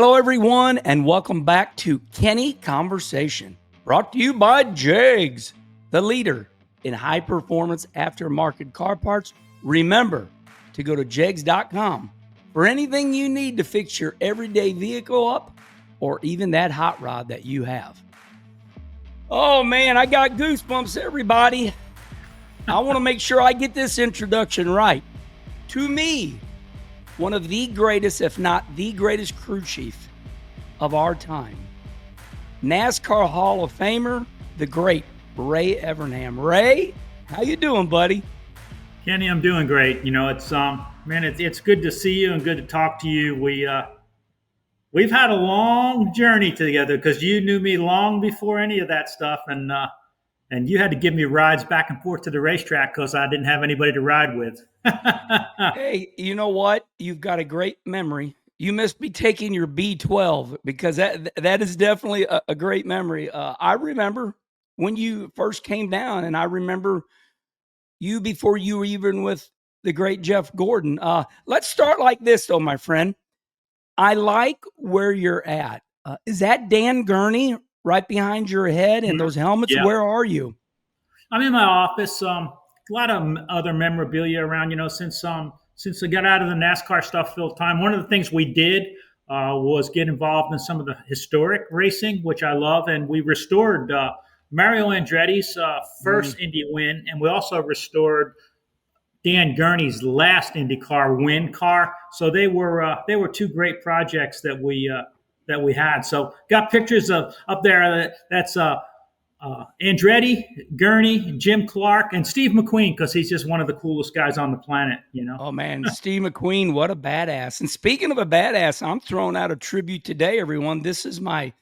Hello, everyone, and welcome back to Kenny Conversation, brought to you by JEGS, the leader in high-performance aftermarket car parts. Remember to go to jegs.com for anything you need to fix your everyday vehicle up or even that hot rod that you have. Oh, man, I got goosebumps, everybody. I want to make sure I get this introduction right. To me, one of the greatest, if not the greatest crew chief of our time. NASCAR Hall of Famer, the great Ray Evernham. Ray, how you doing, buddy? Kenny, I'm doing great. You know, it's good to see you and good to talk to you. We've had a long journey together because you knew me long before any of that stuff, and you had to give me rides back and forth to the racetrack because I didn't have anybody to ride with. Hey, you know what? You've got a great memory. You must be taking your B12 because that is definitely a great memory. I remember when you first came down, and I remember you before you were even with the great Jeff Gordon. Let's start like this, though, my friend. I like where you're at. Is that Dan Gurney right behind your head and those helmets? Yeah. Where are you? I'm in my office. A lot of other memorabilia around. You know, since I got out of the NASCAR stuff full time, one of the things we did was get involved in some of the historic racing, which I love, and we restored Mario Andretti's first Indy win, and we also restored Dan Gurney's last IndyCar win car. So they were two great projects that we had. So got pictures of up there. That's Andretti, Gurney, Jim Clark, and Steve McQueen, because he's just one of the coolest guys on the planet, you know. Oh, man, Steve McQueen, what a badass. And speaking of a badass, I'm throwing out a tribute today, everyone. This is my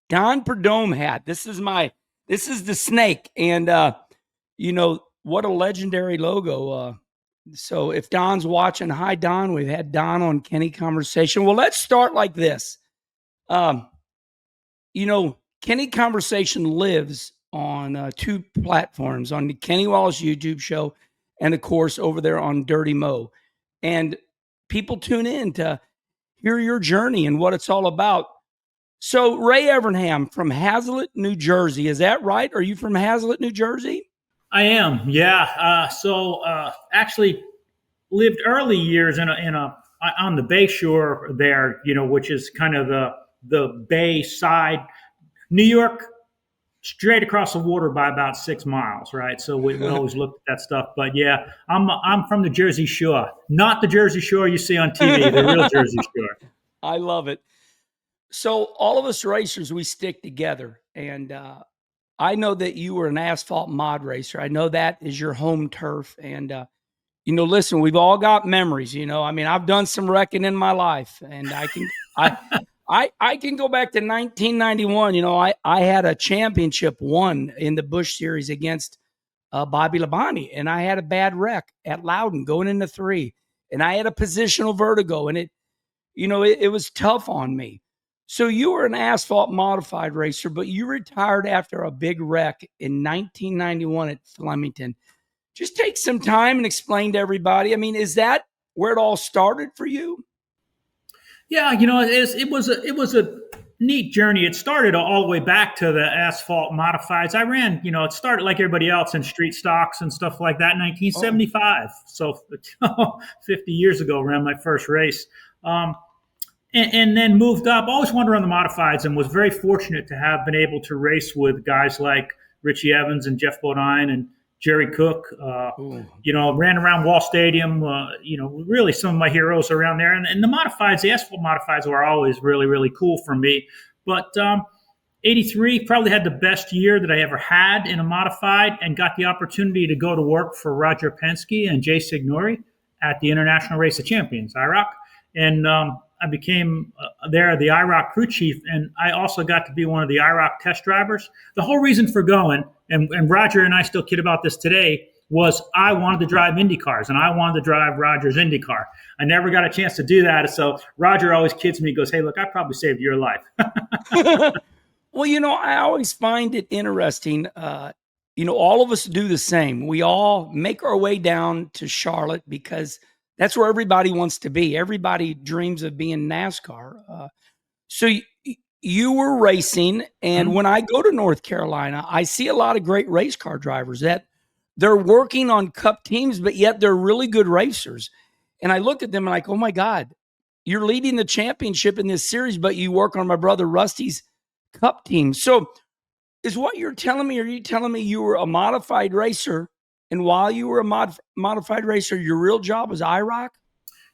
Don Perdome hat. This is the snake. And, you know, what a legendary logo. So if Don's watching, hi, Don. We've had Don on Kenny Conversation. Well, let's start like this. You know, Kenny Conversation lives on two platforms, on the Kenny Wallace YouTube show and, of course, over there on Dirty Mo. And people tune in to hear your journey and what it's all about. So Ray Evernham from Hazlet, New Jersey. Is that right? Are you from Hazlet, New Jersey? I am, yeah. Actually lived early years on the Bay Shore there, you know, which is kind of the Bay side. New York, straight across the water by about 6 miles, right? So we always looked at that stuff. But yeah, I'm from the Jersey Shore, not the Jersey Shore you see on TV, the real Jersey Shore. I love it. So all of us racers, we stick together. And I know that you were an asphalt mod racer. I know that is your home turf. And, you know, listen, we've all got memories, you know. I mean, I've done some wrecking in my life, and I can go back to 1991. You know, I had a championship won in the Busch Series against Bobby Labonte, and I had a bad wreck at Loudon going into 3, and I had a positional vertigo, and it was tough on me. So you were an asphalt modified racer, but you retired after a big wreck in 1991 at Flemington. Just take some time and explain to everybody. I mean, is that where it all started for you? Yeah, you know, it was a neat journey. It started all the way back to the asphalt modifieds. I ran, you know, it started like everybody else in street stocks and stuff like that in 1975. So 50 years ago, ran my first race. And then moved up. Always wanted to run the modifieds, and was very fortunate to have been able to race with guys like Richie Evans and Jeff Bodine and Jerry Cook. You know, ran around Wall Stadium. You know, really some of my heroes around there. And the modifieds, the asphalt modifieds, were always really, really cool for me. But 83 probably had the best year that I ever had in a modified, and got the opportunity to go to work for Roger Penske and Jay Signori at the International Race of Champions, IROC. And I became the IROC crew chief, and I also got to be one of the IROC test drivers. The whole reason for going, and Roger and I still kid about this today, was I wanted to drive Indy cars, and I wanted to drive Roger's Indy car. I never got a chance to do that, so Roger always kids me. He goes, "Hey, look, I probably saved your life." Well, you know, I always find it interesting. You know, all of us do the same. We all make our way down to Charlotte because that's where everybody wants to be. Everybody dreams of being NASCAR. So you were racing, and Mhm. when I go to North Carolina, I see a lot of great race car drivers that they're working on cup teams, but yet they're really good racers. And I look at them and like, oh my God, you're leading the championship in this series, but you work on my brother Rusty's cup team. So is what you're telling me, are you telling me you were a modified racer, and while you were a modified racer, your real job was IROC?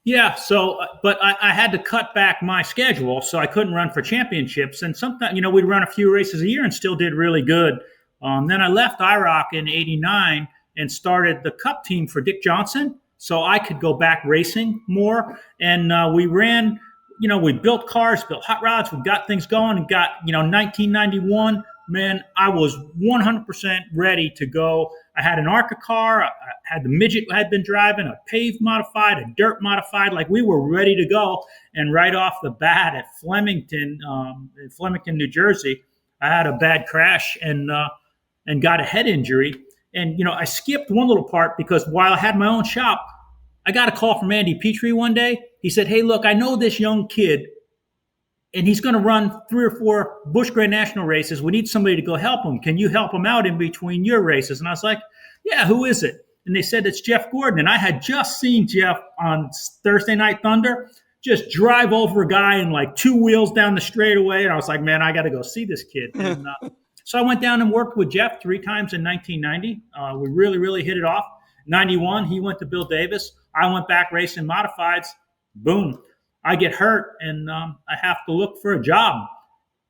Yeah. So, but I had to cut back my schedule, so I couldn't run for championships. And sometimes, we'd run a few races a year and still did really good. Then I left IROC in '89 and started the Cup team for Dick Johnson, so I could go back racing more. And we ran. We built cars, built hot rods, we got things going, and got 1991. Man, I was 100% ready to go. I had an ARCA car. I had the midget I had been driving, a paved modified, a dirt modified. Like, we were ready to go. And right off the bat at Flemington, New Jersey, I had a bad crash and got a head injury. And I skipped one little part because while I had my own shop, I got a call from Andy Petree one day. He said, "Hey, look, I know this young kid, and he's going to run 3 or 4 Busch Grand National races. We need somebody to go help him. Can you help him out in between your races?" And I was like, "Yeah, who is it?" And they said, "It's Jeff Gordon." And I had just seen Jeff on Thursday Night Thunder just drive over a guy in like 2 wheels down the straightaway. And I was like, man, I got to go see this kid. And so I went down and worked with Jeff 3 times in 1990. We really, really hit it off. 91, he went to Bill Davis. I went back racing modifieds. Boom. I get hurt, and I have to look for a job.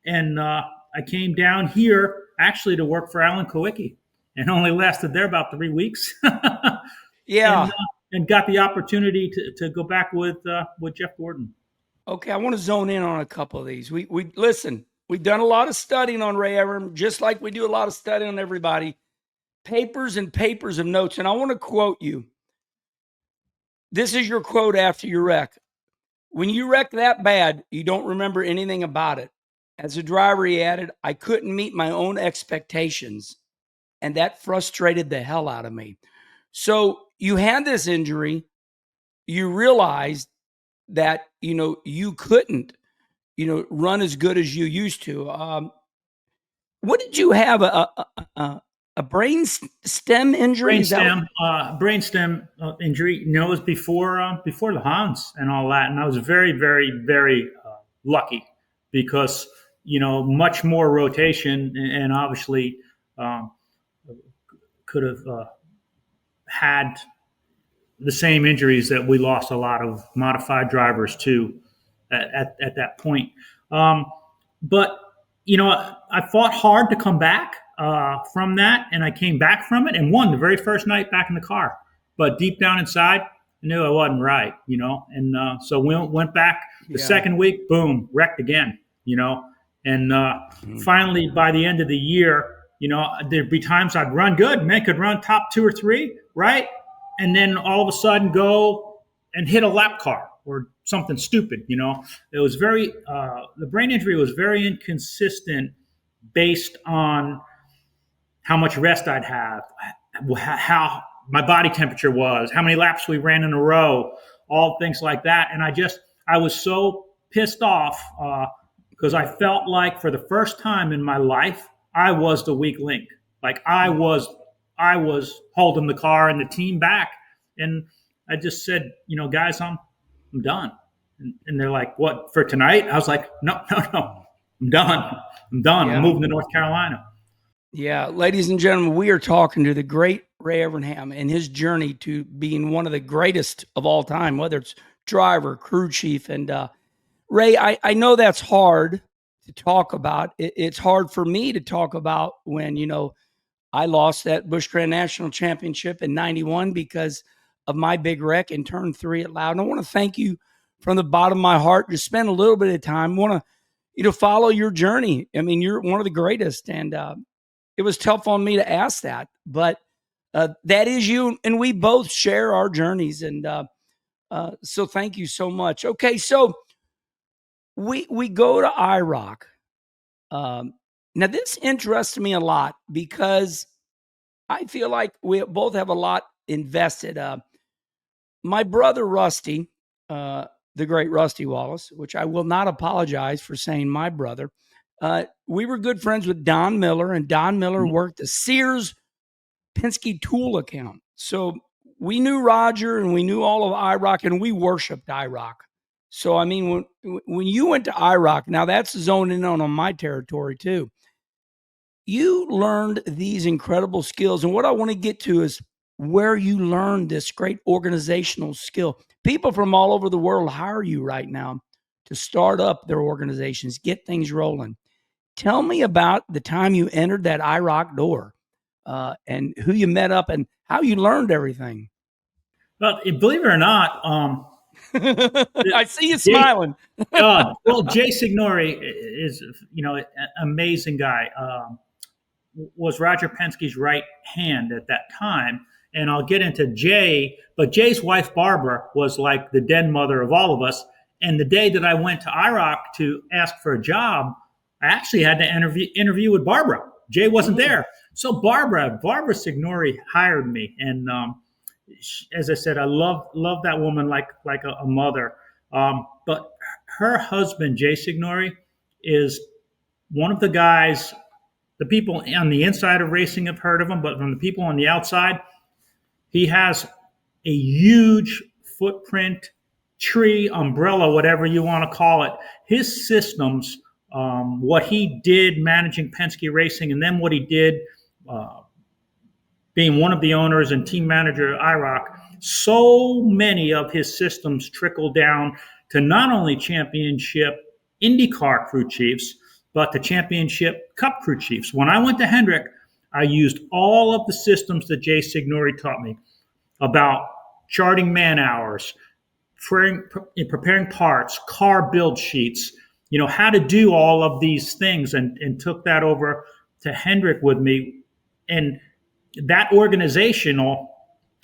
And I came down here actually to work for Alan Kulwicki, and only lasted there about 3 weeks. Yeah. And got the opportunity to go back with Jeff Gordon. Okay, I want to zone in on a couple of these. We listen. We've done a lot of studying on Ray Evernham, just like we do a lot of studying on everybody. Papers and papers of notes, and I want to quote you. This is your quote after your wreck. "When you wreck that bad, you don't remember anything about it. As a driver," he added, "I couldn't meet my own expectations, and that frustrated the hell out of me." So you had this injury. You realized that, you couldn't, run as good as you used to. What did you have? A brain stem injury? Brainstem injury. It was before the Hans and all that, and I was very, very, very lucky because much more rotation, and obviously could have had the same injuries that we lost a lot of modified drivers to at that point. But I fought hard to come back from that, and I came back from it and won the very first night back in the car. But deep down inside, I knew I wasn't right, and so we went back the second week, boom, wrecked again, and finally by the end of the year, there'd be times I'd run good, man, could run top 2 or 3, right? And then all of a sudden go and hit a lap car or something stupid, It was very, the brain injury was very inconsistent based on how much rest I'd have, how my body temperature was, how many laps we ran in a row, all things like that. And I was so pissed off because I felt like for the first time in my life, I was the weak link. Like I was holding the car and the team back. And I just said, guys, I'm done. And they're like, "What, for tonight?" I was like, no, I'm done. Yeah. I'm moving to North Carolina. Yeah, ladies and gentlemen, we are talking to the great Ray Evernham and his journey to being one of the greatest of all time, whether it's driver, crew chief. And Ray, I know that's hard to talk about. It's hard for me to talk about when, I lost that Busch Grand National Championship in 91 because of my big wreck in turn 3 at Loudon. I want to thank you from the bottom of my heart. Just spend a little bit of time. I want to, follow your journey. I mean, you're one of the greatest. And it was tough on me to ask that, but that is you. And we both share our journeys. And so thank you so much. Okay. So we go to IROC. Now, this interests me a lot because I feel like we both have a lot invested. My brother, Rusty, the great Rusty Wallace, which I will not apologize for saying my brother. We were good friends with Don Miller, and Don Miller worked the Sears Penske tool account. So we knew Roger and we knew all of IROC, and we worshiped IROC. So, I mean, when you went to IROC, now that's zoning in on my territory too. You learned these incredible skills. And what I want to get to is where you learned this great organizational skill. People from all over the world hire you right now to start up their organizations, get things rolling. Tell me about the time you entered that IROC door, and who you met up and how you learned everything. Well, believe it or not, I see you smiling. well, Jay Signori is, an amazing guy. Was Roger Penske's right hand at that time. And I'll get into Jay, but Jay's wife, Barbara, was like the den mother of all of us. And the day that I went to IROC to ask for a job, I actually had to interview with Barbara. Jay wasn't there. So Barbara Signori hired me. And as I said, I love that woman like a mother. But her husband, Jay Signori, is one of the guys. The people on the inside of racing have heard of him, but from the people on the outside, he has a huge footprint, tree, umbrella, whatever you want to call it. His systems, what he did managing Penske Racing, and then what he did being one of the owners and team manager at IROC, so many of his systems trickle down to not only championship IndyCar crew chiefs, but the championship Cup crew chiefs. When I went to Hendrick, I used all of the systems that Jay Signori taught me about charting man hours, preparing parts, car build sheets, how to do all of these things, and took that over to Hendrick with me. And that organizational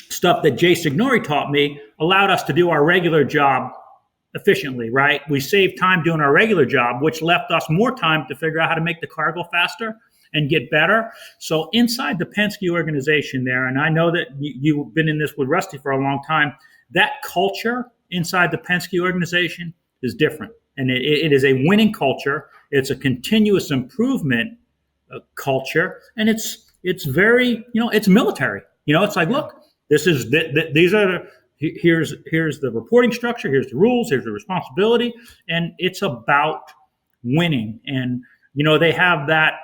stuff that Jay Signori taught me allowed us to do our regular job efficiently, right? We saved time doing our regular job, which left us more time to figure out how to make the car go faster and get better. So inside the Penske organization there, and I know that you've been in this with Rusty for a long time, that culture inside the Penske organization is different. And it is a winning culture. It's a continuous improvement culture. And it's very, it's military. It's like, look, these are here's the reporting structure, here's the rules, here's the responsibility, and it's about winning. And they have that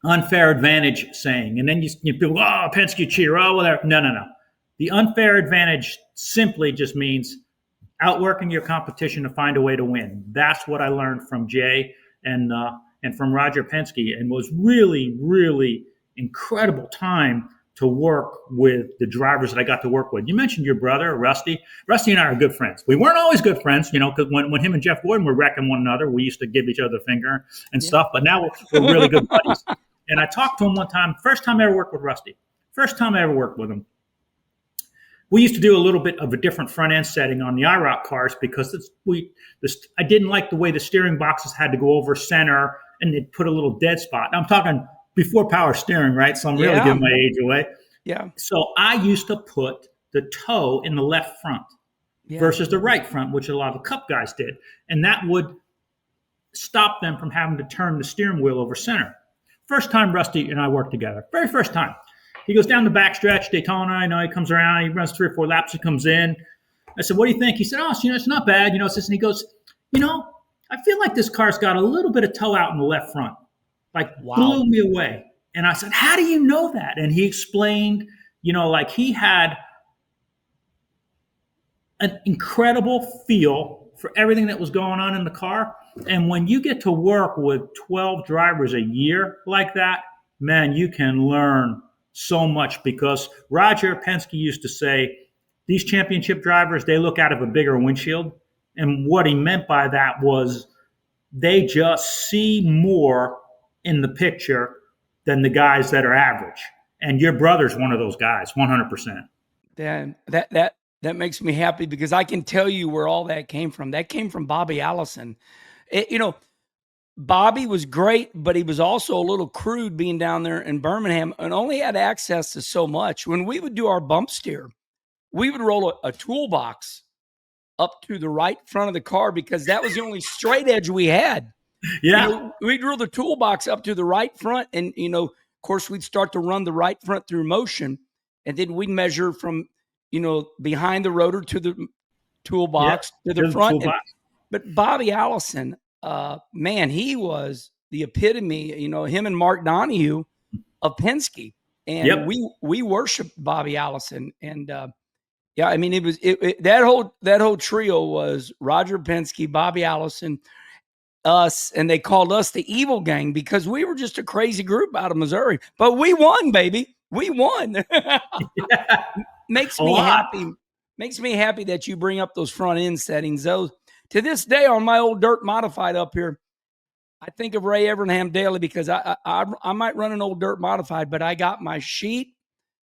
unfair advantage saying, and then you people, Penske cheer, whatever. No. The unfair advantage simply just means outworking your competition to find a way to win. That's what I learned from Jay and from Roger Penske, and was really, really incredible time to work with the drivers that I got to work with. You mentioned your brother, Rusty. Rusty and I are good friends. We weren't always good friends, because when him and Jeff Gordon were wrecking one another, we used to give each other the finger and stuff, but now we're really good buddies. And I talked to him one time, first time I ever worked with Rusty, first time I ever worked with him. We used to do a little bit of a different front end setting on the IROC cars because I didn't like the way the steering boxes had to go over center and they'd put a little dead spot. Now, I'm talking before power steering, right? So I'm really giving my age away. Yeah. So I used to put the toe in the left front versus the right front, which a lot of the Cup guys did. And that would stop them from having to turn the steering wheel over center. First time Rusty and I worked together. Very first time. He goes down the backstretch, Daytona, he comes around, he runs 3 or 4 laps, he comes in. I said, what do you think? He said, it's not bad. And he goes, I feel like this car's got a little bit of toe out in the left front. Blew me away. And I said, how do you know that? And he explained, he had an incredible feel for everything that was going on in the car. And when you get to work with 12 drivers a year like that, man, you can learn so much, because Roger Penske used to say, these championship drivers, they look out of a bigger windshield. And what he meant by that was they just see more in the picture than the guys that are average. And your brother's one of those guys, 100%. Dan, that makes me happy, because I can tell you where all that came from. That came from Bobby Allison. Bobby was great, but he was also a little crude being down there in Birmingham and only had access to so much. When we would do our bump steer, we would roll a toolbox up to the right front of the car because that was the only straight edge we had. Yeah. We drew the toolbox up to the right front, and of course, we'd start to run the right front through motion, and then we'd measure from behind the rotor to the toolbox to the front. But Bobby Allison, man, he was the epitome. Him and Mark Donahue of Penske, and we worshiped Bobby Allison, and yeah, I mean, it was that whole trio was Roger Penske, Bobby Allison, us, and they called us the Evil Gang because we were just a crazy group out of Missouri. But we won, baby. We won. Makes me happy. Makes me happy that you bring up those front end settings. Those to this day on my old dirt modified up here, I think of Ray Evernham daily because I might run an old dirt modified, but I got my sheet,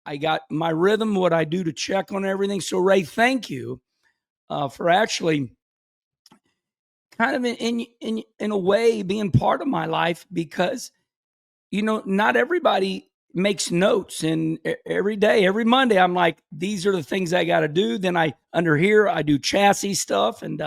I got my rhythm, what I do to check on everything. So Ray, thank you for actually kind of in a way being part of my life because not everybody makes notes, and every day, every Monday, I'm like, these are the things I got to do. Then I do chassis stuff, and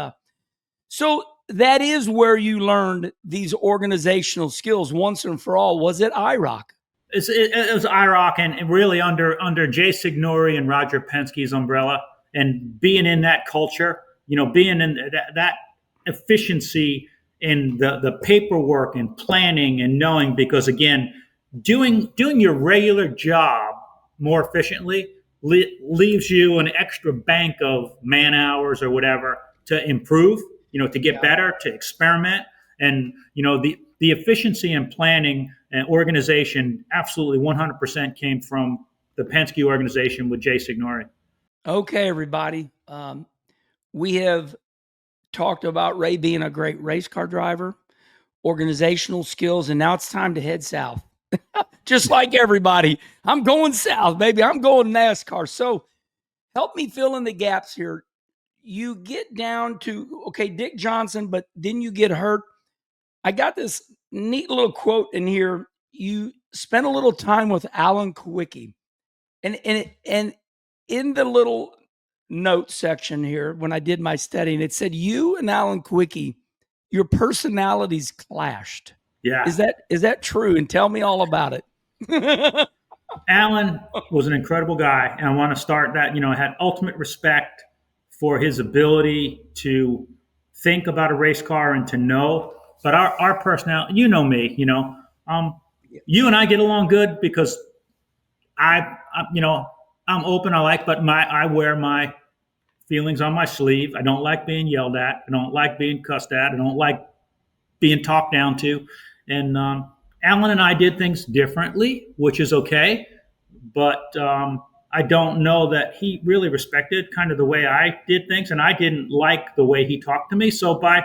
so that is where you learned these organizational skills once and for all. Was it IROC? It was IROC, and really under Jay Signori and Roger Penske's umbrella, and being in that culture, being in that efficiency in the paperwork and planning and knowing, because again, doing your regular job more efficiently leaves you an extra bank of man hours or whatever to improve, to get better, to experiment. And, the efficiency and planning and organization absolutely 100% came from the Penske organization with Jay Signori. Okay, everybody. We have talked about Ray being a great race car driver, organizational skills, and now it's time to head south. Just like everybody, I'm going south, baby. I'm going NASCAR. So help me fill in the gaps here. You get down to, Dick Johnson, but then you get hurt. I got this neat little quote in here. You spent a little time with Alan Kulwicki. And in the little note section here, when I did my studying, it said you and Alan Kulwicki, your personalities clashed. Yeah. Is that true? And tell me all about it. Alan was an incredible guy, and I want to start that. I had ultimate respect for his ability to think about a race car and to know. But our personality, me, you and I get along good because I'm open. I wear my feelings on my sleeve. I don't like being yelled at. I don't like being cussed at. I don't like being talked down to. And Alan and I did things differently, which is okay. But I don't know that he really respected kind of the way I did things, and I didn't like the way he talked to me. So by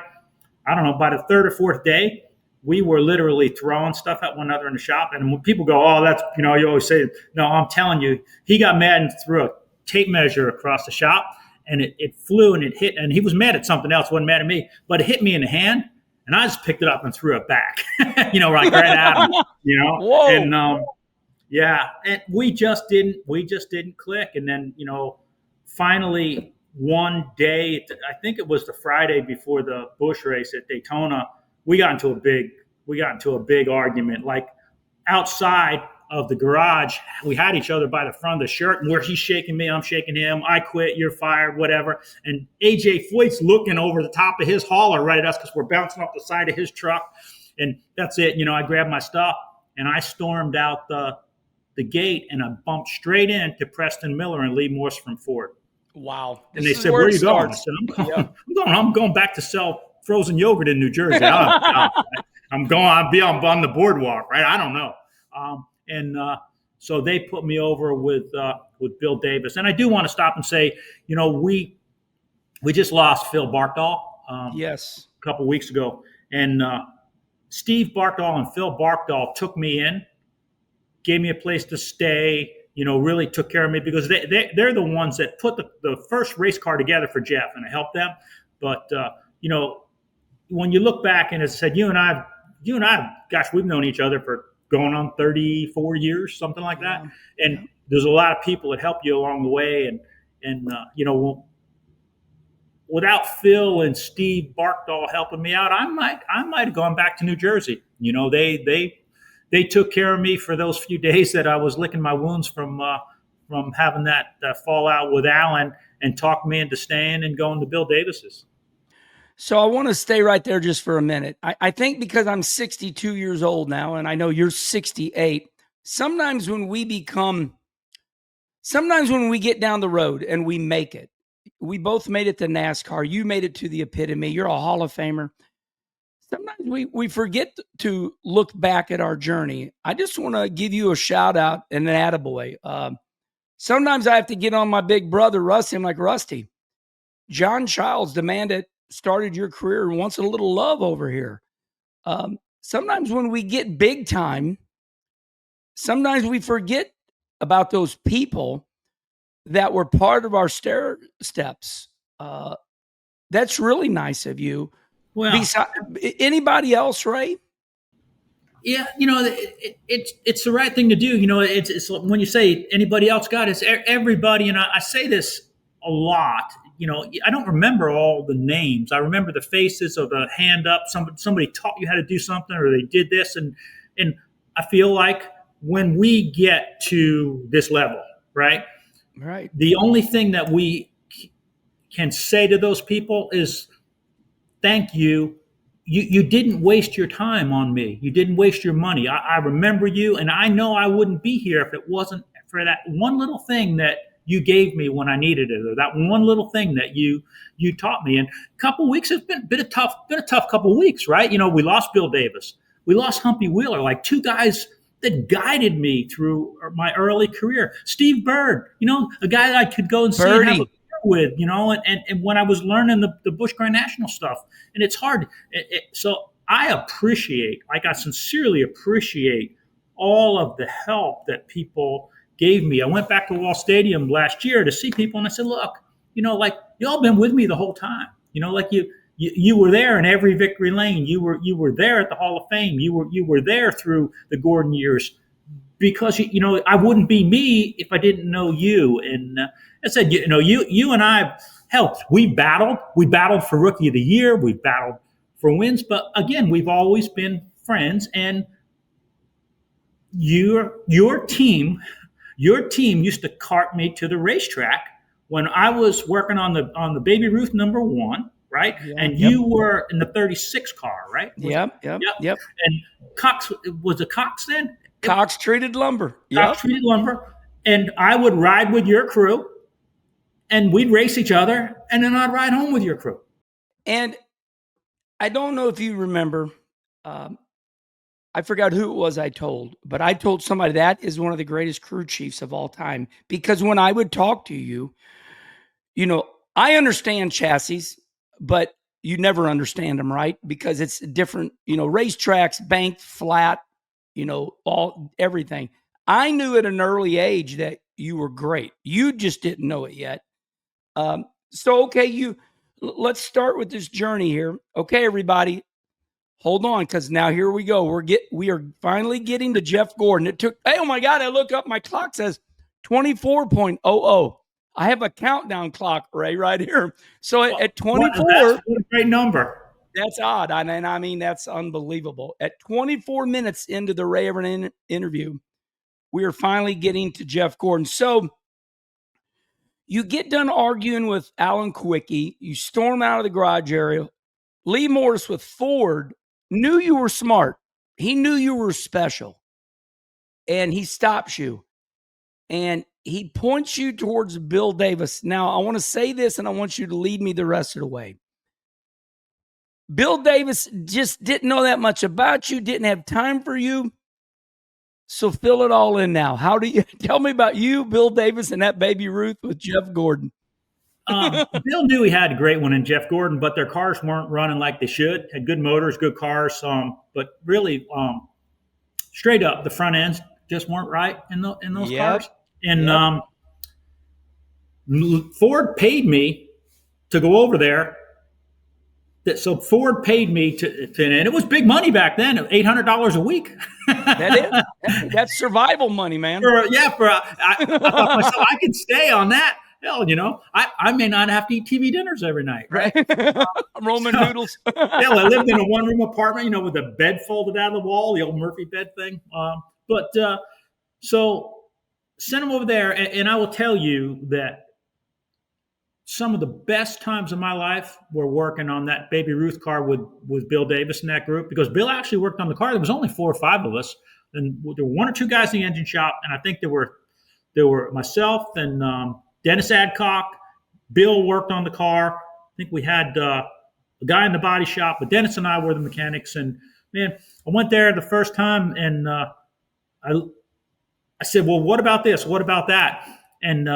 the third or fourth day, we were literally throwing stuff at one another in the shop. And when people go, oh, that's, you always say, no, I'm telling you, he got mad and threw a tape measure across the shop, and it flew and it hit, and he was mad at something else, wasn't mad at me, but it hit me in the hand, and I just picked it up and threw it back, right at him, Whoa. And and we just didn't click. And then, finally one day, I think it was the Friday before the Busch race at Daytona, we got into a big argument, like outside of the garage. We had each other by the front of the shirt, and where he's shaking me, I'm shaking him. I quit, you're fired, whatever. And AJ Foyt's looking over the top of his hauler right at us because we're bouncing off the side of his truck. And that's it. I grabbed my stuff and I stormed out the gate, and I bumped straight into Preston Miller and Lee Morse from Ford. Wow. And they said, where are you going? I said, I'm going back to sell frozen yogurt in New Jersey. I'm be on the boardwalk, right? I don't know. So they put me over with Bill Davis. And I do want to stop and say, we just lost Phil Barkdahl yes, a couple weeks ago. And Steve Barkdahl and Phil Barkdahl took me in, gave me a place to stay, really took care of me, because they're the ones that put the first race car together for Jeff, and I helped them. But, when you look back and it said, you and I, gosh, we've known each other for going on 34 years, something like that. And there's a lot of people that help you along the way. And without Phil and Steve Barkdahl helping me out, I might have gone back to New Jersey. They took care of me for those few days that I was licking my wounds from having that fallout with Alan, and talked me into staying and going to Bill Davis's. So I want to stay right there just for a minute. I think because I'm 62 years old now, and I know you're 68, sometimes when we get down the road and we make it, we both made it to NASCAR. You made it to the epitome. You're a Hall of Famer. Sometimes we forget to look back at our journey. I just want to give you a shout out and an attaboy. Sometimes I have to get on my big brother, Rusty. I'm like, Rusty, John Childs, the man that started your career, wants a little love over here. Sometimes when we get big time, sometimes we forget about those people that were part of our stair steps. That's really nice of you. Well, anybody else, Ray? Yeah, it's the right thing to do. It's when you say anybody else got it, it's everybody. And I say this a lot. I don't remember all the names. I remember the faces of the hand up. Somebody taught you how to do something, or they did this, and I feel like when we get to this level, right? The only thing that we can say to those people is, thank you. You didn't waste your time on me. You didn't waste your money. I remember you, and I know I wouldn't be here if it wasn't for that one little thing that you gave me when I needed it, or that one little thing that you taught me. And a couple of weeks has been a tough couple of weeks, right? We lost Bill Davis. We lost Humpy Wheeler, like two guys that guided me through my early career. Steve Bird, a guy that I could go and see and have a with, and when I was learning the Busch Grand National stuff, and it's hard. So I sincerely appreciate all of the help that people gave me. I went back to Wall Stadium last year to see people, and I said, look, like y'all been with me the whole time. Like you were there in every victory lane. You were there at the Hall of Fame. You were there through the Gordon years, because I wouldn't be me if I didn't know you. And I said, you and I, hell, we battled for Rookie of the Year. We battled for wins, but again, we've always been friends. And your team used to cart me to the racetrack when I was working on the Baby Ruth #1, right? Yeah, and you were in the 36 car, right? Yep. And Cox, was it Cox then? Cox Treated Lumber. Cox Treated Lumber. And I would ride with your crew, and we'd race each other, and then I'd ride home with your crew. And I don't know if you remember, I forgot who it was I told, but I told somebody that is one of the greatest crew chiefs of all time. Because when I would talk to you, I understand chassis, but you never understand them, right? Because it's different, racetracks, banked, flat, everything. I knew at an early age that you were great. You just didn't know it yet. Let's start with this journey here. Okay, everybody, hold on, because now here we go. We are finally getting to Jeff Gordon. It took, oh my God, I look up, my clock says 24.00. I have a countdown clock, Ray, right here. So at 24, that's a great number. That's odd. I mean, that's unbelievable. At 24 minutes into the Ray Evernham interview, we are finally getting to Jeff Gordon. So you get done arguing with Alan Kulwicki. You storm out of the garage area. Lee Morris with Ford knew you were smart. He knew you were special. And he stops you. And he points you towards Bill Davis. Now, I want to say this, and I want you to lead me the rest of the way. Bill Davis just didn't know that much about you, didn't have time for you. So fill it all in now. How do you tell me about you, Bill Davis, and that Baby Ruth with Jeff Gordon? Bill knew he had a great one in Jeff Gordon, but their cars weren't running like they should. Had good motors, good cars, but really, straight up, the front ends just weren't right in those cars. And Ford paid me to go over there. So Ford paid me to and it was big money back then, $800 a week. That's survival money, man. I thought myself, I could stay on that. hell, I may not have to eat TV dinners every night, right? Roman noodles. Yeah, I lived in a one-room apartment, with a bed folded out of the wall, the old Murphy bed thing. So sent him over there, and I will tell you that some of the best times of my life were working on that Baby Ruth car with Bill Davis in that group, because Bill actually worked on the car. There was only 4 or 5 of us, and there were 1 or 2 guys in the engine shop, and I think there were myself and Dennis Adcock. Bill worked on the car. I think we had a guy in the body shop, but Dennis and I were the mechanics. And man, I went there the first time, and I said, well, what about this? What about that? And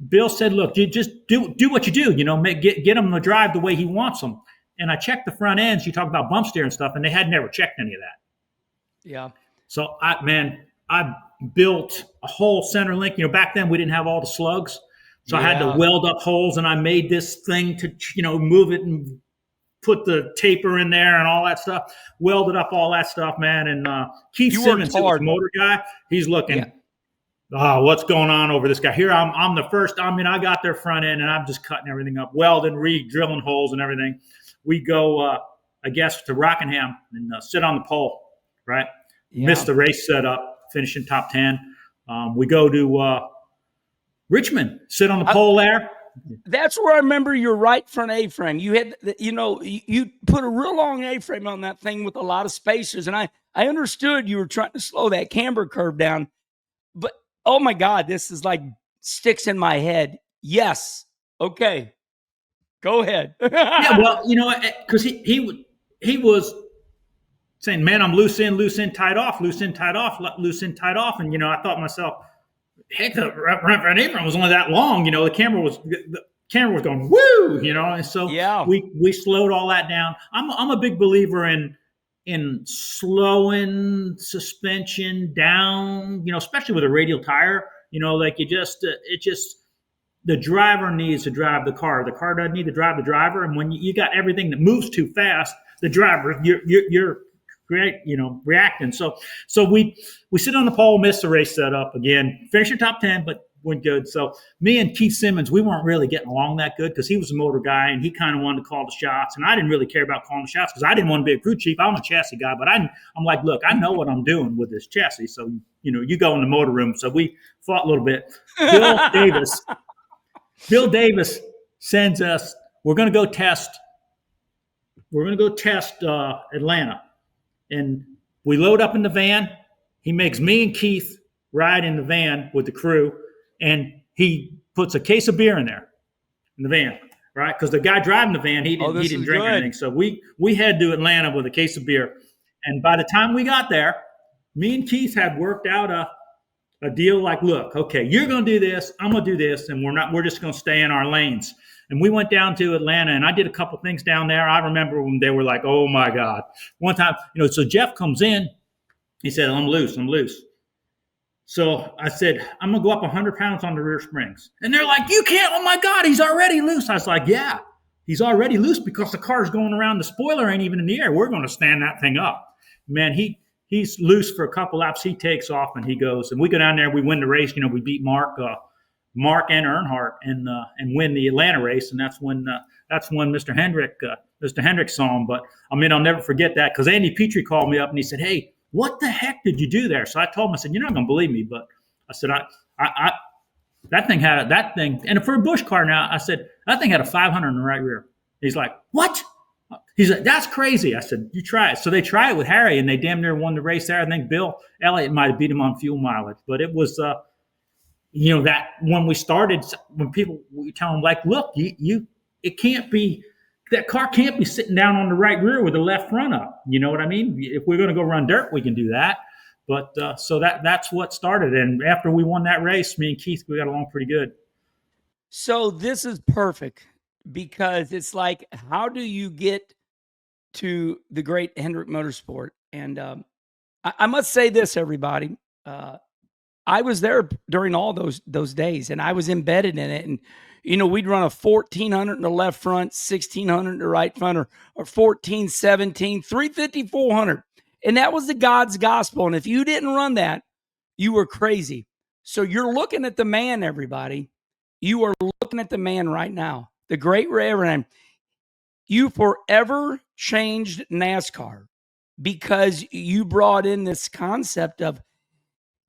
Bill said, look, you just do what you do, get him to drive the way he wants them. And I checked the front ends. You talk about bump steer and stuff, and they had never checked any of that. Yeah. So I built a whole center link. Back then we didn't have all the slugs. So I had to weld up holes, and I made this thing to, move it and put the taper in there and all that stuff. Welded up all that stuff, man. And Keith Simmons, the motor guy, he's looking, what's going on over this guy? Here I'm the first. I got their front end, and I'm just cutting everything up, welding, drilling holes and everything. We go, I guess, to Rockingham and sit on the pole, right? Yeah. Missed the race setup, finishing top 10. We go to Richmond, sit on the pole there. That's where I remember your right front A-frame. You had, you put a real long A-frame on that thing with a lot of spacers. And I understood you were trying to slow that camber curve down. But, oh, my God, this is like sticks in my head. Yes. Okay. Go ahead. Yeah, well, because he was saying, man, I'm loose in, tight off, loose in, tight off, loose in, tight off. And, I thought to myself, heck, the front apron was only that long. The camera was going woo, and so we slowed all that down. I'm a big believer in slowing suspension down, especially with a radial tire. Like the driver needs to drive the car. The car doesn't need to drive the driver. And when you got everything that moves too fast, the driver, you're reacting. So we sit on the pole, miss the race setup again, finish your top 10, but went good. So me and Keith Simmons, we weren't really getting along that good, because he was a motor guy and he kind of wanted to call the shots, and I didn't really care about calling the shots because I didn't want to be a crew chief. I'm a chassis guy, but I'm like, look, I know what I'm doing with this chassis. So you go in the motor room. So we fought a little bit. Bill Davis sends us. We're going to go test Atlanta. And we load up in the van. He makes me and Keith ride in the van with the crew, and he puts a case of beer in there in the van, right? Because the guy driving the van, he didn't drink anything. So we head to Atlanta with a case of beer. And by the time we got there, me and Keith had worked out a deal like, look, okay, you're going to do this, I'm going to do this, and we're just going to stay in our lanes. And we went down to Atlanta, and I did a couple things down there. I remember when they were like, oh, my God. One time, so Jeff comes in. He said, I'm loose. So I said, I'm going to go up 100 pounds on the rear springs. And they're like, you can't. Oh, my God, he's already loose. I was like, yeah, he's already loose because the car's going around. The spoiler ain't even in the air. We're going to stand that thing up. Man, he's loose for a couple laps. He takes off, and he goes. And we go down there. We win the race. We beat Mark and Earnhardt and win the Atlanta race, and that's when Mr. Hendrick saw him. But I'll never forget that, because Andy Petree called me up and he said, "Hey, what the heck did you do there?" So I told him, I said, "You're not gonna believe me, but I said that thing, and for a Busch car now, I said that thing had a 500 in the right rear." He's like, "What?" He's like, "That's crazy." I said, "You try it." So they try it with Harry, and they damn near won the race there. I think Bill Elliott might have beat him on fuel mileage, but it was. That when we started, when we tell them, like, look, it can't be, that car can't be sitting down on the right rear with the left front up. You know what I mean? If we're going to go run dirt, we can do that. But so that's what started. And after we won that race, me and Keith, we got along pretty good. So this is perfect, because it's like, how do you get to the great Hendrick Motorsport? And I must say this, everybody. I was there during all those days, and I was embedded in it. And, we'd run a 1400 in the left front, 1600 in the right front, or 14, 17, 350, 400. And that was the God's gospel. And if you didn't run that, you were crazy. So you're looking at the man, everybody, you are looking at the man right now, the great Ray Evernham. You forever changed NASCAR because you brought in this concept of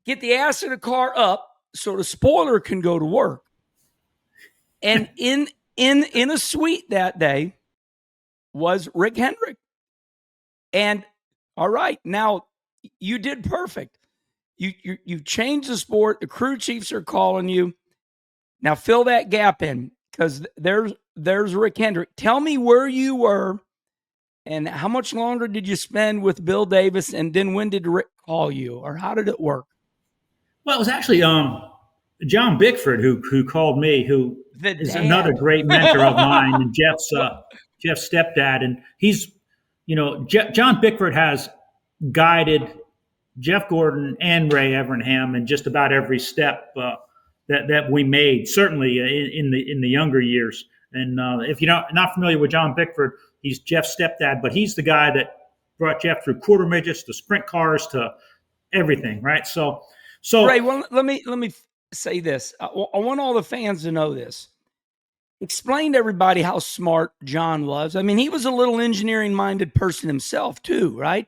get the ass of the car up so the spoiler can go to work. And in a suite that day was Rick Hendrick. And all right, now you did perfect. You've changed the sport. The crew chiefs are calling you. Now fill that gap in, because there's Rick Hendrick. Tell me where you were and how much longer did you spend with Bill Davis, and then when did Rick call you, or how did it work? Well, it was actually John Bickford who called me, who is another great mentor of mine, and Jeff's stepdad. And he's, John Bickford has guided Jeff Gordon and Ray Evernham in just about every step that we made, certainly in the younger years. And if you're not familiar with John Bickford, he's Jeff's stepdad, but he's the guy that brought Jeff through quarter midgets to sprint cars to everything, right? So Ray, well, let me say this. I want all the fans to know this. Explain to everybody how smart John was. I mean, he was a little engineering-minded person himself too, right?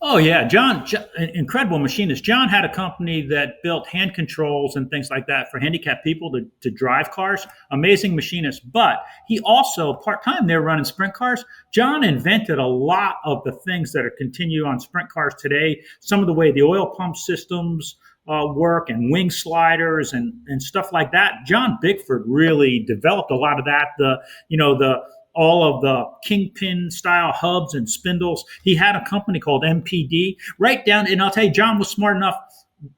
Oh, yeah. John, incredible machinist. John had a company that built hand controls and things like that for handicapped people to drive cars. Amazing machinist. But he also, part-time, they were running sprint cars. John invented a lot of the things that are continue on sprint cars today. Some of the way the oil pump systems work and wing sliders and stuff like that. John Bickford really developed a lot of that. All of the kingpin style hubs and spindles. He had a company called MPD right down. And I'll tell you, John was smart enough.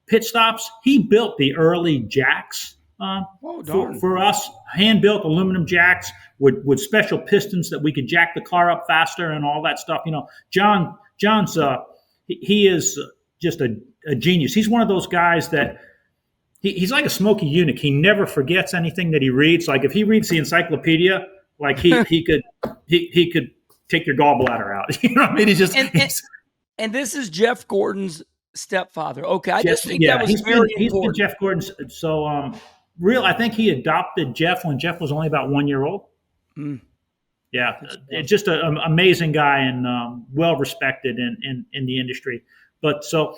Pit stops. He built the early jacks for us, hand built aluminum jacks with special pistons that we could jack the car up faster and all that stuff. John's he is just a genius. He's one of those guys that he's like a smoky eunuch. He never forgets anything that he reads. Like if he reads the encyclopedia, like he could take your gallbladder out. You know what I mean? And this is Jeff Gordon's stepfather. Okay, I just think that was very important. He's been Jeff Gordon's. So I think he adopted Jeff when Jeff was only about 1 year old. Mm. Yeah, it's just an amazing guy and well respected in the industry. But so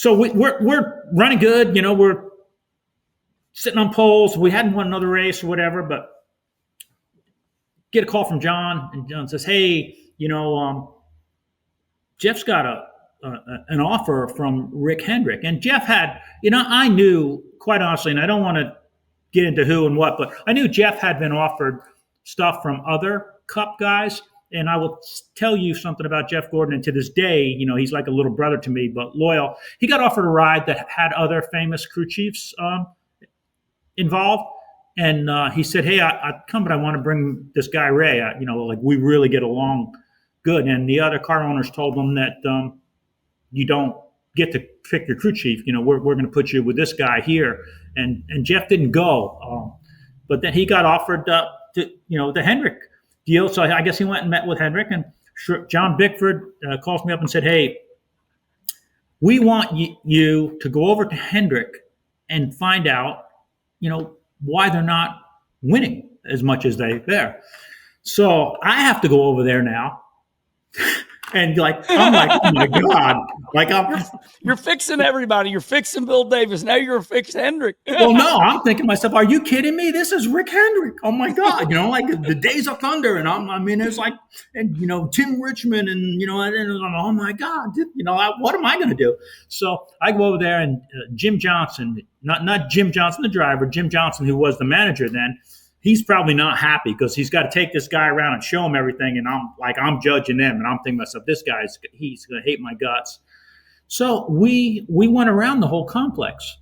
we're running good. We're sitting on poles. We hadn't won another race or whatever, but get a call from John, and John says, "Hey, Jeff's got an offer from Rick Hendrick." And Jeff had, I knew, quite honestly, and I don't want to get into who and what, but I knew Jeff had been offered stuff from other Cup guys. And I will tell you something about Jeff Gordon. And to this day, he's like a little brother to me, but loyal. He got offered a ride that had other famous crew chiefs involved. And he said, "Hey, I come, but I want to bring this guy Ray. We really get along good." And the other car owners told him that you don't get to pick your crew chief. We're going to put you with this guy here. And Jeff didn't go, but then he got offered the Hendrick deal. So I guess he went and met with Hendrick. And John Bickford calls me up and said, "Hey, we want you to go over to Hendrick and find out, why they're not winning as much as they're." So I have to go over there now. And I'm like, oh my God. You're fixing everybody. You're fixing Bill Davis. Now you're fixing Hendrick. Well, no, I'm thinking to myself, are you kidding me? This is Rick Hendrick. Oh my God. The Days of Thunder. And it's like, and Tim Richmond and, oh my God, what am I going to do? So I go over there, and Jim Johnson, not Jim Johnson, the driver, Jim Johnson, who was the manager then, he's probably not happy because he's got to take this guy around and show him everything. And I'm judging them, and I'm thinking to myself, this guy's, he's going to hate my guts. So we went around the whole complex,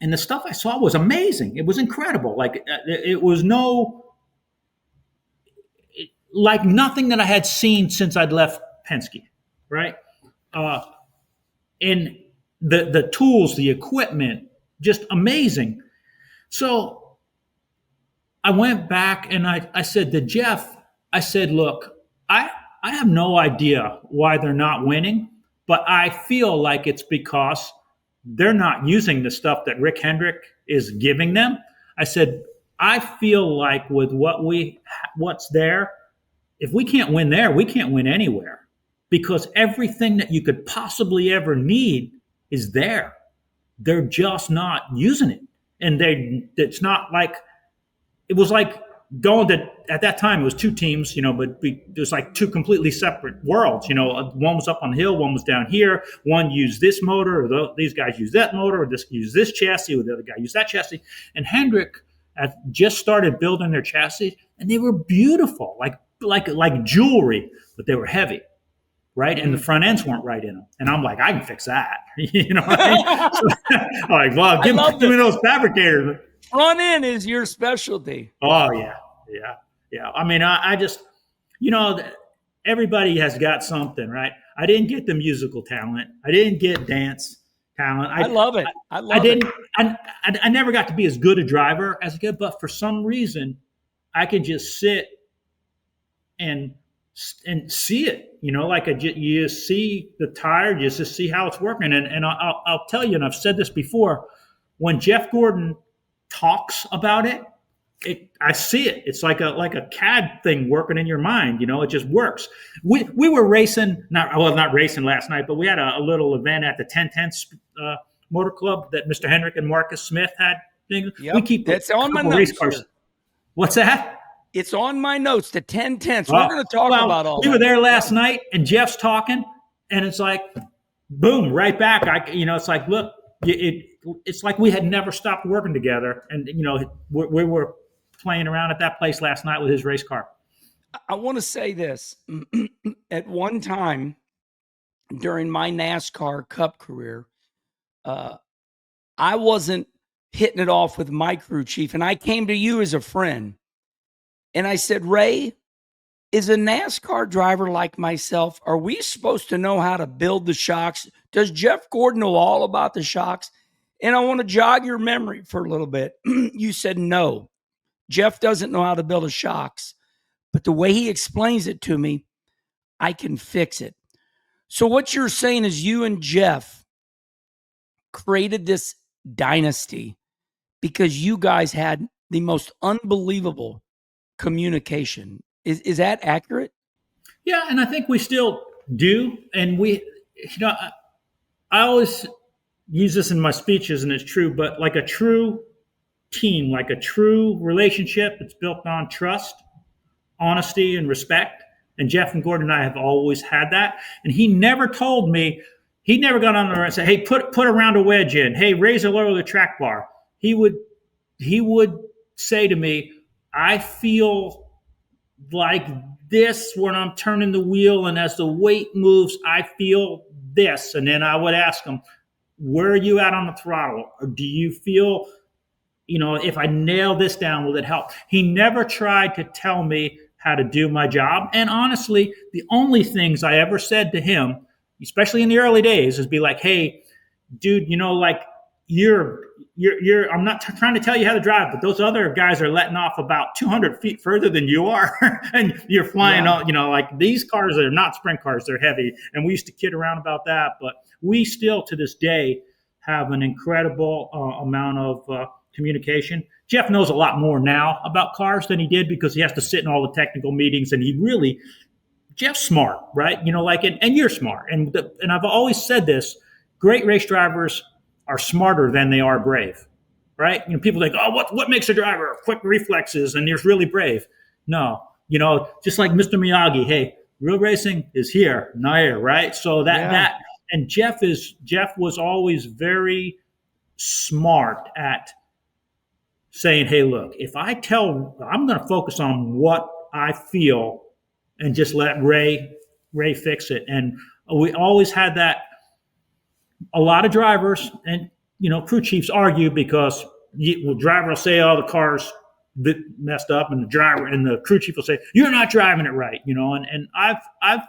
and the stuff I saw was amazing. It was incredible. It was like nothing that I had seen since I'd left Penske, right? And the tools, the equipment, just amazing. So I went back and I said to Jeff, I said, "Look, I have no idea why they're not winning, but I feel like it's because they're not using the stuff that Rick Hendrick is giving them. I said, I feel like with what's there, if we can't win there, we can't win anywhere, because everything that you could possibly ever need is there. They're just not using it. And it's not like, it was like going to, at that time, it was two teams, but there's like two completely separate worlds. One was up on the hill, one was down here. One used this motor, or these guys use that motor, or this used this chassis, or the other guy used that chassis. And Hendrick had just started building their chassis, and they were beautiful, like jewelry, but they were heavy. Right. And the front ends weren't right in them. And I'm like, I can fix that. You know what I mean? So, I'm like, well, give me those fabricators. Front end is your specialty. Oh, yeah. Yeah. Yeah. I mean, I just, everybody has got something, right? I didn't get the musical talent. I didn't get dance talent. I love it. I never got to be as good a driver as a kid, but for some reason, I could just sit and see it, you see the tire, you just see how it's working. And I'll tell you, and I've said this before, when Jeff Gordon talks about it, I see it. It's like a CAD thing working in your mind. It just works. We were racing, not racing last night, but we had a little event at the 1010 Motor Club that Mr. Hendrick and Marcus Smith had. Yep, we keep that's on my race notes. Cars. What's that? It's on my notes, the 1010. So we're going to talk about all that. We were there last night, and Jeff's talking, and it's like, boom, right back. It's like, look, it's like we had never stopped working together. And, we were playing around at that place last night with his race car. I want to say this. At one time during my NASCAR Cup career, I wasn't hitting it off with my crew chief, and I came to you as a friend. And I said, Ray, is a NASCAR driver like myself, are we supposed to know how to build the shocks? Does Jeff Gordon know all about the shocks? And I want to jog your memory for a little bit. You said, no, Jeff doesn't know how to build a shocks, but the way he explains it to me, I can fix it. So what you're saying is you and Jeff created this dynasty because you guys had the most unbelievable communication. Is that accurate? Yeah, and I think we still do. And I always use this in my speeches, and it's true, but like a true team, like a true relationship, it's built on trust, honesty, and respect. And Jeff and Gordon and I have always had that. And he never told me, he never got on there and said, hey, put a round of wedge in. Hey, raise or lower the track bar. He would say to me, I feel like this when I'm turning the wheel, and as the weight moves, I feel this. And then I would ask him, where are you at on the throttle? Or do you feel, if I nail this down, will it help? He never tried to tell me how to do my job. And honestly, the only things I ever said to him, especially in the early days, is be like, hey, dude, I'm not trying to tell you how to drive, but those other guys are letting off about 200 feet further than you are. And you're flying, like these cars are not sprint cars, they're heavy. And we used to kid around about that, but we still to this day have an incredible amount of communication. Jeff knows a lot more now about cars than he did because he has to sit in all the technical meetings, and Jeff's smart, right? And you're smart. And I've always said this, great race drivers are smarter than they are brave, right? People think, oh, what makes a driver? Quick reflexes, and they're really brave. No, just like Mr. Miyagi, hey, real racing is here, not here, right? So and Jeff was always very smart at saying, hey, look, if I'm going to focus on what I feel and just let Ray fix it. And we always had that. A lot of drivers and, crew chiefs argue because the driver will say, oh, the car's messed up, and the crew chief will say, you're not driving it right, and I've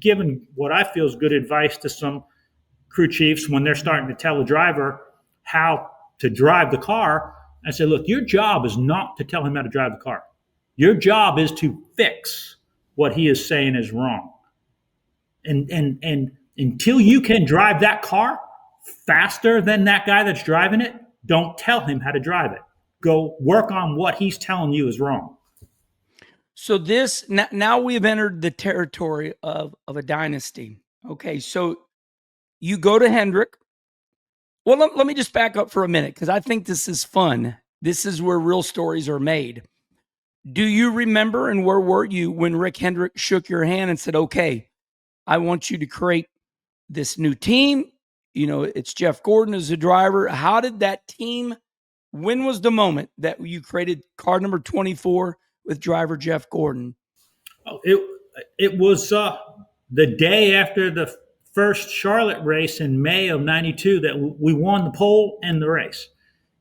given what I feel is good advice to some crew chiefs when they're starting to tell a driver how to drive the car. I say, look, your job is not to tell him how to drive the car. Your job is to fix what he is saying is wrong. And until you can drive that car faster than that guy that's driving it, don't tell him how to drive it. go work on what he's telling you is wrong. So now we've entered the territory of a dynasty. Okay, so you go to Hendrick. Well, let me just back up for a minute because I think this is fun. This is where real stories are made. Do you remember, and where were you when Rick Hendrick shook your hand and said, okay, I want you to create this new team? It's Jeff Gordon as the driver. How did that team, when was the moment that you created car number 24 with driver Jeff Gordon? Oh, it was the day after the first Charlotte race in May of '92 that we won the pole and the race.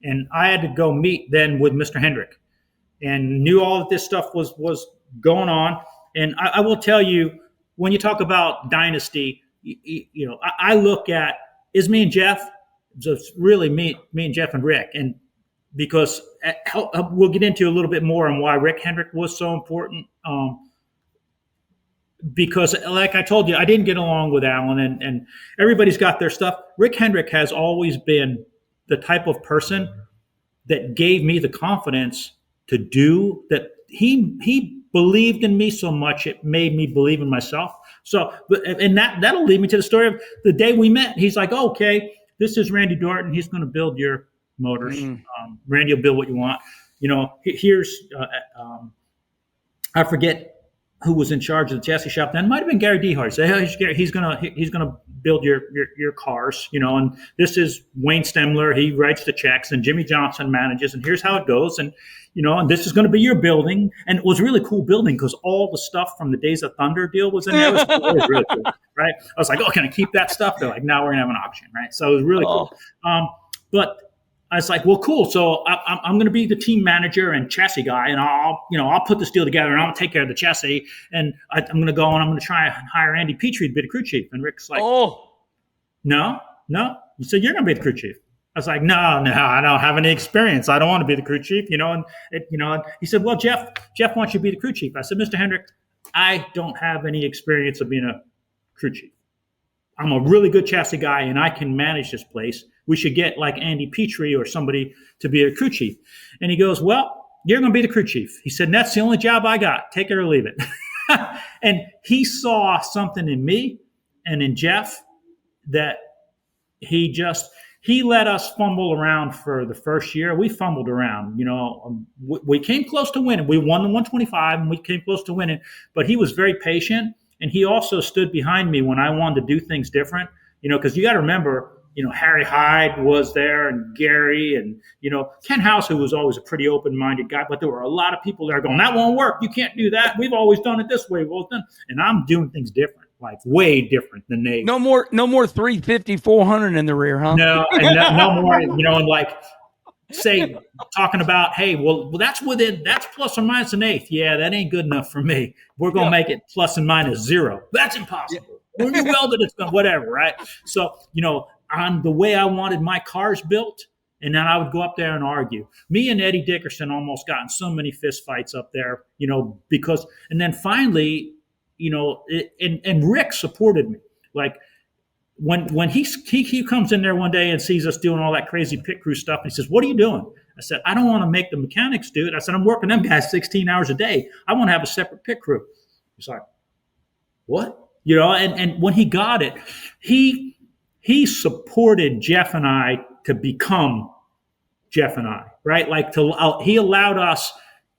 And I had to go meet then with Mr. Hendrick and knew all of this stuff was going on. And I will tell you, when you talk about dynasty, I look at, is me and Jeff, it's really me and Jeff and Rick. And because we'll get into a little bit more on why Rick Hendrick was so important. Because like I told you, I didn't get along with Alan, and everybody's got their stuff. Rick Hendrick has always been the type of person that gave me the confidence to do that. He believed in me so much, it made me believe in myself. So, and that'll lead me to the story of the day we met. He's like, oh, okay, this is Randy Dorton. He's going to build your motors. Randy will build what you want. Here's, I forget who was in charge of the chassis shop then. It might have been Gary Dehart. Say, hey, he's gonna build your cars, and this is Wayne Stemler. He writes the checks, and Jimmy Johnson manages, and here's how it goes, and and this is going to be your building. And it was a really cool building because all the stuff from the Days of Thunder deal was in there. It was really cool, right? I was like, oh, can I keep that stuff? They're like, no, we're gonna have an auction, right? So it was really cool. But I was like, well, cool. So I'm going to be the team manager and chassis guy, and I'll put this deal together, and I'll take care of the chassis. And I'm going to go and I'm going to try and hire Andy Petree to be the crew chief. And Rick's like, no. You said you're going to be the crew chief. I was like, no, I don't have any experience. I don't want to be the crew chief, And he said, well, Jeff wants you to be the crew chief. I said, Mr. Hendrick, I don't have any experience of being a crew chief. I'm a really good chassis guy, and I can manage this place. We should get like Andy Petree or somebody to be a crew chief. And he goes, well, you're going to be the crew chief. He said, that's the only job I got. Take it or leave it. And he saw something in me and in Jeff that he let us fumble around for the first year. We fumbled around, we came close to winning. We won the 125 and we came close to winning, but he was very patient. And he also stood behind me when I wanted to do things different, because you got to remember, Harry Hyde was there and Gary and, Ken House, who was always a pretty open-minded guy, but there were a lot of people there going, that won't work. You can't do that. We've always done it this way. And I'm doing things different, like way different than they. No more 350, 400 in the rear, huh? No, and no more, and like say talking about, hey, well, that's plus or minus an eighth. Yeah, that ain't good enough for me. We're going to make it plus and minus 0. That's impossible. When you weld it, it's going to whatever, right? So, on the way I wanted my cars built, and then I would go up there and argue. Me and Eddie Dickerson almost got in so many fist fights up there, because, and then finally, and Rick supported me. Like when he comes in there one day and sees us doing all that crazy pit crew stuff, and he says, what are you doing? I said, I don't want to make the mechanics do it. I said, I'm working them guys 16 hours a day. I want to have a separate pit crew. He's like, what? And when he got it, he supported Jeff and I to become Jeff and I, right? Like he allowed us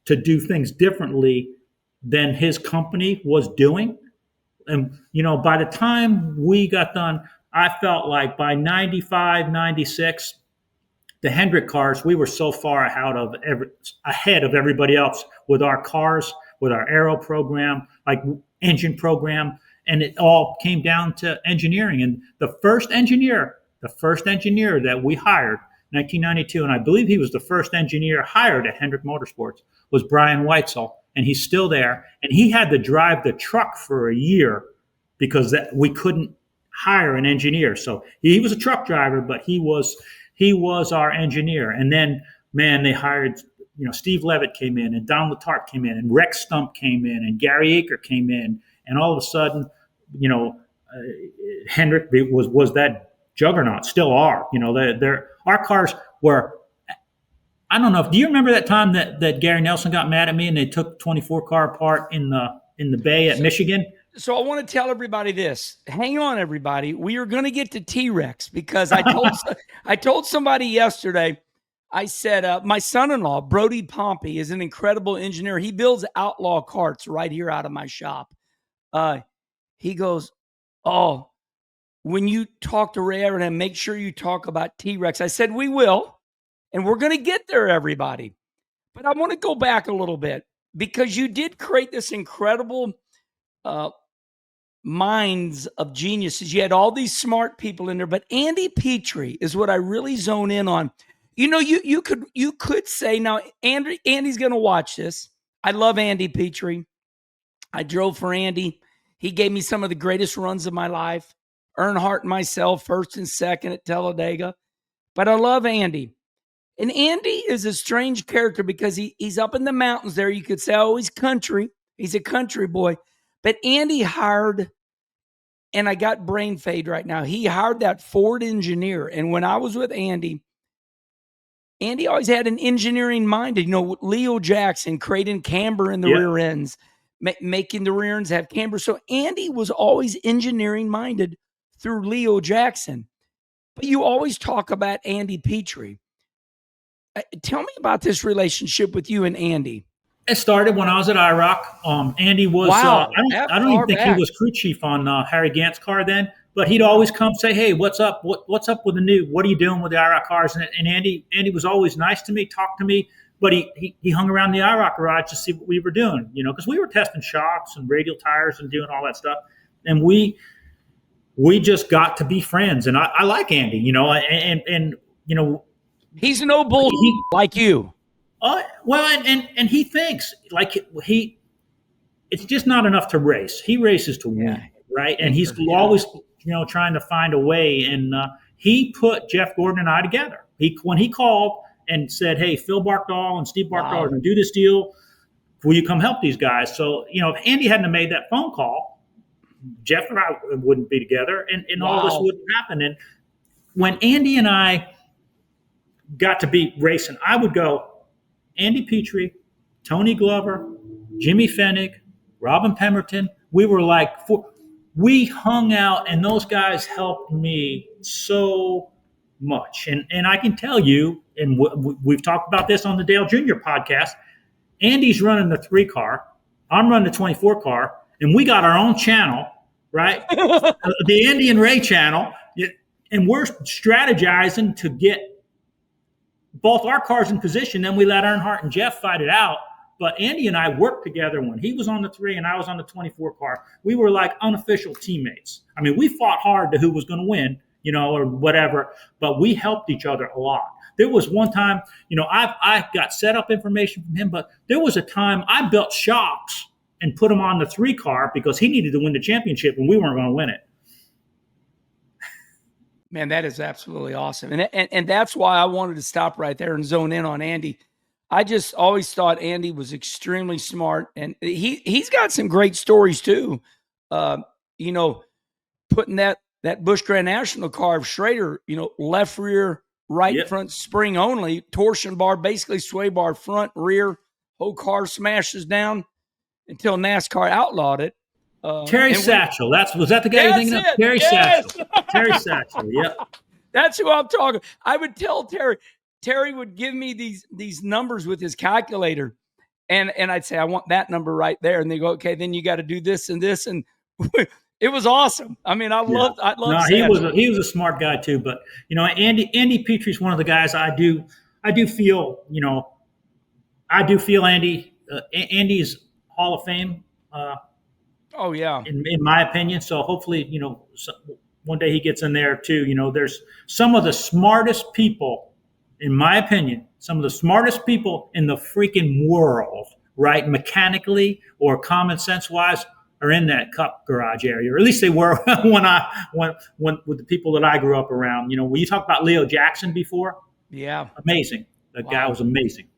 to do things differently than his company was doing. And, by the time we got done, I felt like by 95, 96, the Hendrick cars, we were so far ahead of everybody else with our cars, with our aero program, like engine program. And it all came down to engineering. And the first engineer that we hired, 1992, and I believe he was the first engineer hired at Hendrick Motorsports, was Brian Weitzel. And he's still there. And he had to drive the truck for a year because we couldn't hire an engineer. So he was a truck driver, but he was our engineer. And then, man, they hired, Steve Levitt came in, and Don Letarte came in, and Rex Stump came in, and Gary Aker came in. And all of a sudden, Hendrick was that juggernaut, still are. Our cars were I don't know. Do you remember that time that Gary Nelson got mad at me and they took 24 car apart in the bay at Michigan? So I want to tell everybody this. Hang on, everybody. We are going to get to T-Rex because I told somebody yesterday. I said my son-in-law Brody Pompey is an incredible engineer. He builds outlaw carts right here out of my shop. He goes, "Oh, when you talk to Ray Evernham, make sure you talk about T-Rex." I said, "We will, and we're going to get there, everybody." But I want to go back a little bit because you did create this incredible minds of geniuses. You had all these smart people in there, but Andy Petree is what I really zone in on. You know, you could say now, Andy's going to watch this. I love Andy Petree. I drove for Andy. He gave me some of the greatest runs of my life. Earnhardt and myself, first and second at Talladega. But I love Andy. And Andy is a strange character because he's up in the mountains there. You could say, oh, he's country. He's a country boy. But Andy hired, and I got brain fade right now, he hired that Ford engineer. And when I was with Andy always had an engineering mind. You know, Leo Jackson creating camber in the rear ends, making the rear ends have camber. So Andy was always engineering minded through Leo Jackson. But you always talk about Andy Petree. Tell me about this relationship with you and Andy. It started when I was at IROC. Andy was, wow, I don't even think he was crew chief on Harry Gant's car then, but he'd always come say, hey, what's up? What's up with the new, what are you doing with the IROC cars? And Andy was always nice to me, talked to me, but he hung around the IROC garage to see what we were doing, you know, because we were testing shocks and radial tires and doing all that stuff. And we just got to be friends. And I like Andy, you know, and you know, he's no bull like you. Well, and he thinks like it's just not enough to race. He races to win, right? And he's always, you know, trying to find a way. And he put Jeff Gordon and I together. When he called and said, "Hey, Phil Barkdahl and Steve Barkdahl are going to do this deal. Will you come help these guys?" So, you know, if Andy hadn't made that phone call, Jeff and I wouldn't be together, and all this wouldn't happen. And when Andy and I got to be racing, I would go, Andy Petree, Tony Glover, Jimmy Fennick, Robin Pemberton. We were like, we hung out, and those guys helped me so much. And I can tell you, and we've talked about this on the Dale Jr. podcast, Andy's running the 3 car, I'm running the 24 car, and we got our own channel, right? The Andy and Ray channel, and we're strategizing to get both our cars in position. Then we let Earnhardt and Jeff fight it out. But Andy and I worked together when he was on the 3 and I was on the 24 car. We were like unofficial teammates. I mean, we fought hard to who was going to win, you know, or whatever, but we helped each other a lot. There was one time, you know, I got set up information from him, but there was a time I built shocks and put him on the 3 car because he needed to win the championship and we weren't going to win it. Man, that is absolutely awesome. And that's why I wanted to stop right there and zone in on Andy. I just always thought Andy was extremely smart, and he's got some great stories too. You know, putting that Busch Grand National car of Schrader, you know, left rear, right front spring only, torsion bar, basically sway bar front, rear, whole car smashes down until NASCAR outlawed it. Terry Satchel. Was that the guy you're thinking of? Terry Satchel. Terry Satchel. Yeah. That's who I'm talking. I would tell Terry. Terry would give me these numbers with his calculator, and I'd say, I want that number right there, and they go, okay, then you got to do this and this, and it was awesome. I mean, I loved. No, he was a smart guy too. But you know, Andy Petree's one of the guys I do feel, you know, Andy's Hall of Fame. Oh yeah, in my opinion. So hopefully, you know, one day he gets in there too. You know, there's some of the smartest people, in my opinion, some of the smartest people in the freaking world, right? Mechanically or common sense wise, are in that Cup garage area, or at least they were when with the people that I grew up around. You know, when you talked about Leo Jackson before, amazing. That guy was amazing.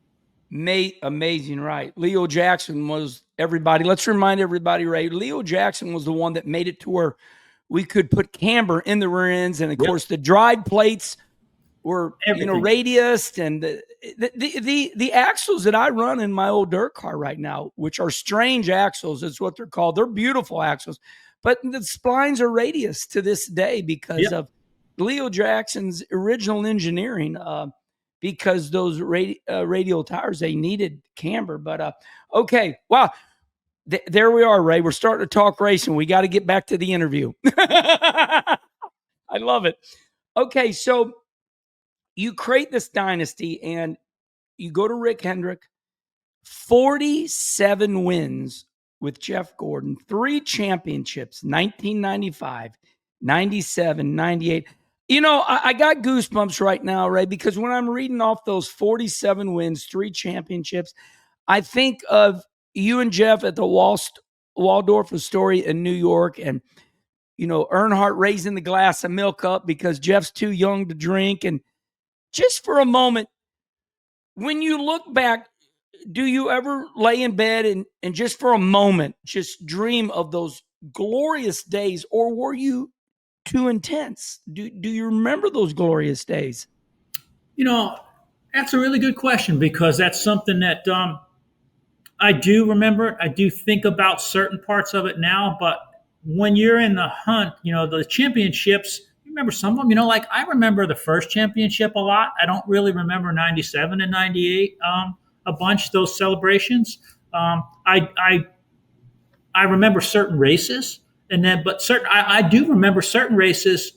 Amazing, right? Leo Jackson was everybody. Let's remind everybody, Ray. Leo Jackson was the one that made it to where we could put camber in the rear ends, and of course the drive plates were, you know, radiused, and the axles that I run in my old dirt car right now, which are strange axles, is what they're called. They're beautiful axles, but the splines are radius to this day because of Leo Jackson's original engineering. Because those radial tires, they needed camber. But okay, wow, there we are, Ray. We're starting to talk racing. We got to get back to the interview. I love it. Okay, so you create this dynasty and you go to Rick Hendrick, 47 wins with Jeff Gordon, 3 championships, 1995, 97, 98. You know, I got goosebumps right now, Ray, because when I'm reading off those 47 wins, 3 championships, I think of you and Jeff at the Waldorf Astoria in New York, and, you know, Earnhardt raising the glass of milk up because Jeff's too young to drink. And just for a moment, when you look back, do you ever lay in bed and just for a moment, just dream of those glorious days, or were you too intense? Do you remember those glorious days? You know, that's a really good question, because that's something that I do remember. I do think about certain parts of it now, but when you're in the hunt, you know, the championships, you remember some of them, you know, like I remember the first championship a lot. I don't really remember 97 and 98 a bunch, those celebrations. I remember certain races, and then, but I do remember certain races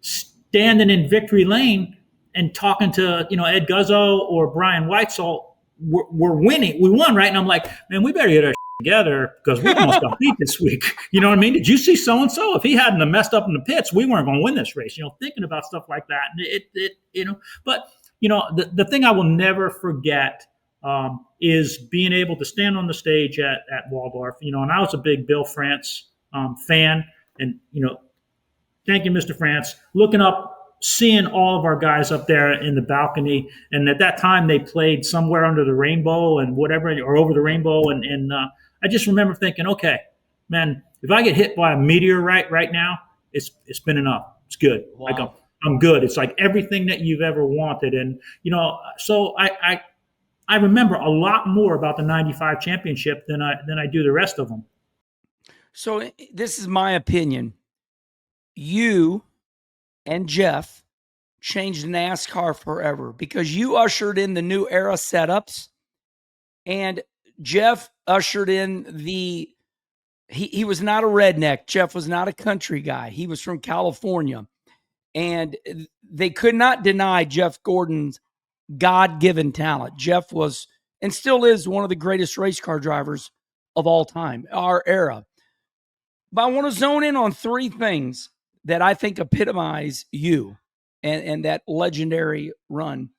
standing in victory lane and talking to, you know, Ed Guzzo or Brian Weitzel. We're winning. We won, right? And I'm like, man, we better get our together because we almost got beat this week. You know what I mean? Did you see so-and-so? If he hadn't have messed up in the pits, we weren't going to win this race. You know, thinking about stuff like that. And you know, but, you know, the thing I will never forget is being able to stand on the stage at Waldorf. You know, and I was a big Bill France fan. And, you know, thank you, Mr. France. Looking up, seeing all of our guys up there in the balcony. And at that time, they played Somewhere Under the Rainbow and whatever, or Over the Rainbow. And I just remember thinking, okay, man, if I get hit by a meteorite right now, it's been enough. It's good. Wow. Like I'm good. It's like everything that you've ever wanted. And, you know, so I remember a lot more about the 95 championship than I do the rest of them. So this is my opinion. You and Jeff changed NASCAR forever because you ushered in the new era setups, and Jeff ushered in he was not a redneck. Jeff was not a country guy. He was from California, and they could not deny Jeff Gordon's God-given talent. Jeff was and still is one of the greatest race car drivers of all time, our era. But I want to zone in on 3 things that I think epitomize you and that legendary run.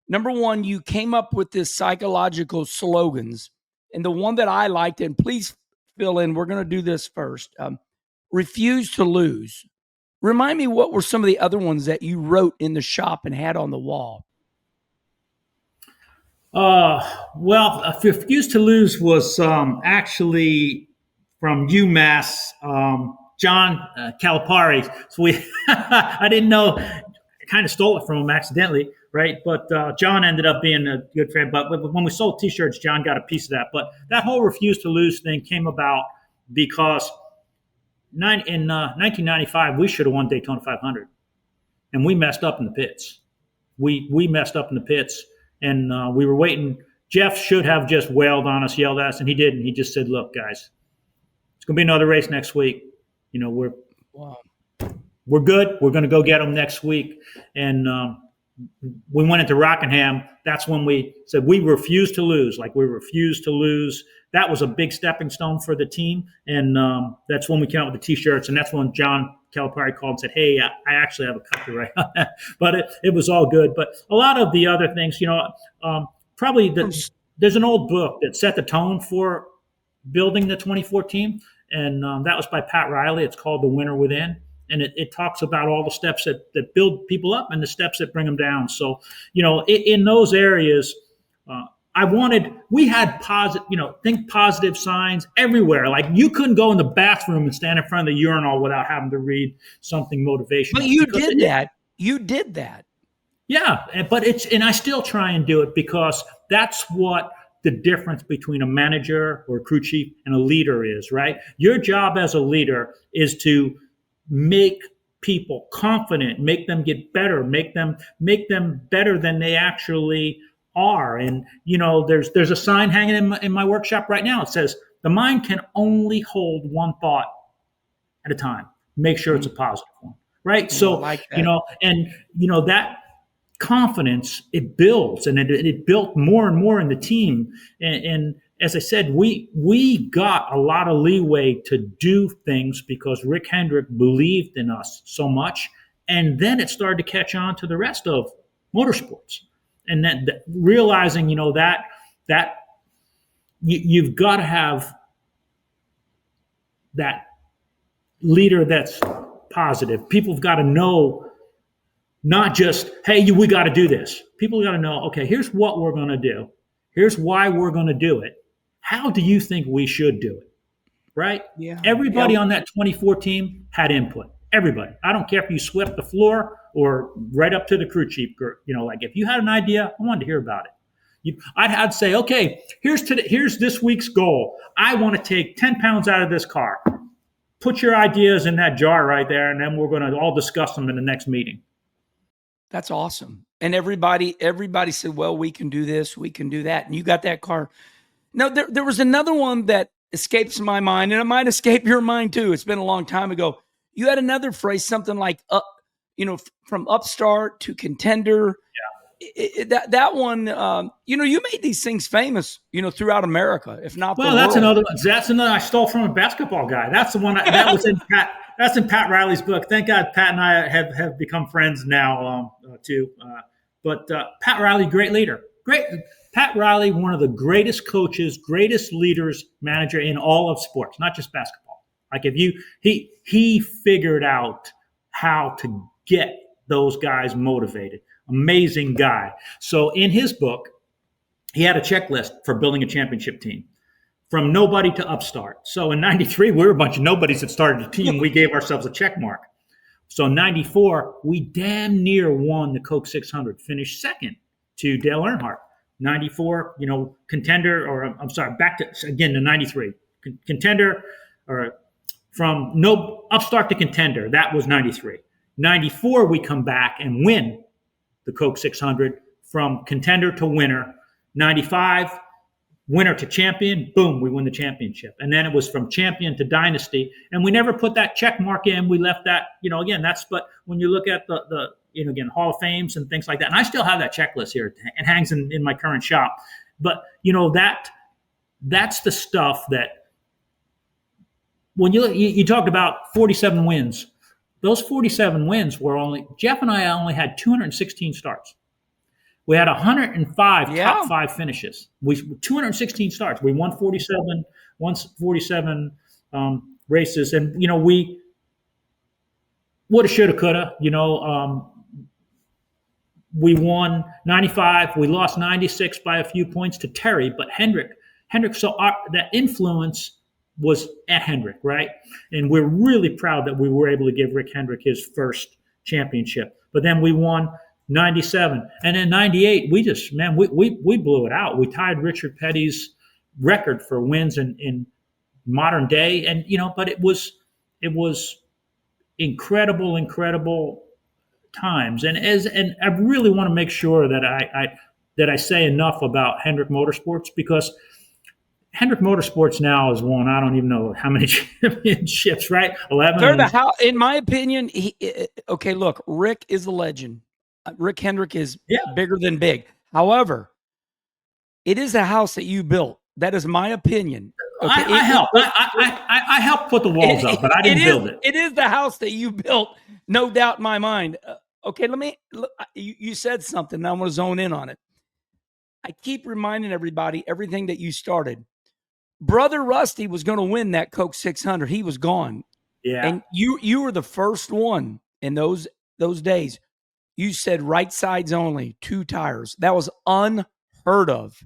Number 1, you came up with this psychological slogans. And the one that I liked, and please fill in, we're going to do this first. Refuse to lose. Remind me, what were some of the other ones that you wrote in the shop and had on the wall? Well, Refuse to Lose was actually from UMass, John Calipari. So I didn't know, I kind of stole it from him accidentally, right? But John ended up being a good friend. But when we sold T-shirts, John got a piece of that. But that whole Refuse to Lose thing came about because in 1995, we should have won Daytona 500. And we messed up in the pits. We messed up in the pits. And we were waiting. Jeff should have just wailed on us, yelled at us, and he didn't. He just said, look, guys, it's going to be another race next week. You know, we're good. We're going to go get them next week. And we went into Rockingham. That's when we said we refuse to lose. Like, we refuse to lose. That was a big stepping stone for the team. And that's when we came out with the T-shirts. And that's when John Calipari called and said, hey, I actually have a copyright on that. But it was all good. But a lot of the other things, you know, probably there's an old book that set the tone for building the 2014. And that was by Pat Riley. It's called The Winner Within. And it talks about all the steps that build people up and the steps that bring them down. So, you know, in those areas, we had positive, you know, think positive signs everywhere. Like, you couldn't go in the bathroom and stand in front of the urinal without having to read something motivational. But you did that. You did that. Yeah, but and I still try and do it because that's what the difference between a manager or a crew chief and a leader is, right? Your job as a leader is to make people confident, make them get better, make them better than they actually are. And there's a sign hanging in my workshop right now. It says the mind can only hold one thought at a time. Make sure it's a positive one, right? So like that. that confidence, it builds, and it built more and more in the team. And as I said, we got a lot of leeway to do things because Rick Hendrick believed in us so much, and then it started to catch on to the rest of motorsports, and that realizing that you've got to have that leader that's positive. People have got to know. Not just, hey, we got to do this. People got to know, okay, here's what we're going to do. Here's why we're going to do it. How do you think we should do it? Right? Yeah. Everybody on that 24 team had input. Everybody. I don't care if you swept the floor or right up to the crew chief. Like if you had an idea, I wanted to hear about it. I'd say, okay, here's this week's goal. I want to take 10 pounds out of this car. Put your ideas in that jar right there, and then we're going to all discuss them in the next meeting. That's awesome. And everybody said, well, we can do this, we can do that. And you got that car. Now, there was another one that escapes my mind, and it might escape your mind too. It's been a long time ago. You had another phrase, something like, from upstart to contender. Yeah. That one, you made these things famous, throughout America, if not the world. That's another I stole from a basketball guy. That's the one that was in Pat. That's in Pat Riley's book. Thank God Pat and I have become friends now too. But Pat Riley, great leader. Pat Riley, one of the greatest coaches, greatest leaders, manager in all of sports, not just basketball. Like he figured out how to get those guys motivated. Amazing guy. So in his book, he had a checklist for building a championship team. From nobody to upstart. So in 93, we were a bunch of nobodies that started a team. We gave ourselves a check mark. So in 94, we damn near won the Coke 600, finished second to Dale Earnhardt. 94, contender, or I'm sorry, back to, again, to 93. Contender, or from no upstart to contender, that was 93. 94, we come back and win the Coke 600 from contender to winner. 95, winner to champion, boom, we win the championship. And then it was from champion to dynasty. And we never put that check mark in. We left that, again, but when you look at the again, Hall of Fames and things like that. And I still have that checklist here. It hangs in my current shop. But, that's the stuff that when you talked about 47 wins, those 47 wins were Jeff and I only had 216 starts. We had 105 top five finishes. 216 starts. We won 47 races, and we woulda, shoulda, coulda. We won 95. We lost 96 by a few points to Terry, but Hendrick. So that influence was at Hendrick, right? And we're really proud that we were able to give Rick Hendrick his first championship. But then we won 97, and then 98, we blew it out. We tied Richard Petty's record for wins in modern day, and but it was incredible times. And I really want to make sure that I say enough about Hendrick Motorsports, because Hendrick Motorsports now has won, I don't even know how many championships, right? 11. They're in my opinion, look, Rick is a legend. Rick Hendrick is bigger than big. However, it is a house that you built. That is my opinion. Okay? I helped put the walls up, but I didn't build it. It is the house that you built, no doubt in my mind. Okay, you said something, and I want to zone in on it. I keep reminding everybody everything that you started. Brother Rusty was going to win that Coke 600. He was gone. Yeah. And you were the first one in those days. You said right sides only, 2 tires. That was unheard of.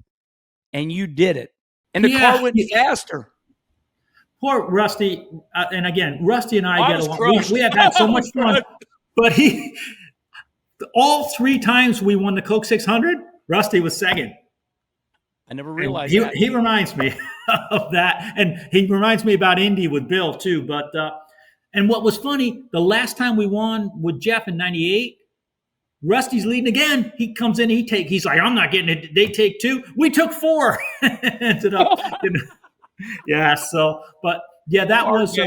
And you did it. And the car went faster. Poor Rusty. And again, Rusty and I get along. We have had so much fun. But All 3 times we won the Coke 600, Rusty was second. I never realized he, that. He reminds me of that. And he reminds me about Indy with Bill too. But, and what was funny, the last time we won with Jeff in 98, Rusty's leading again. He comes in, he's like, I'm not getting it. They take 2. We took 4. Ended up, yeah. So, but yeah, that was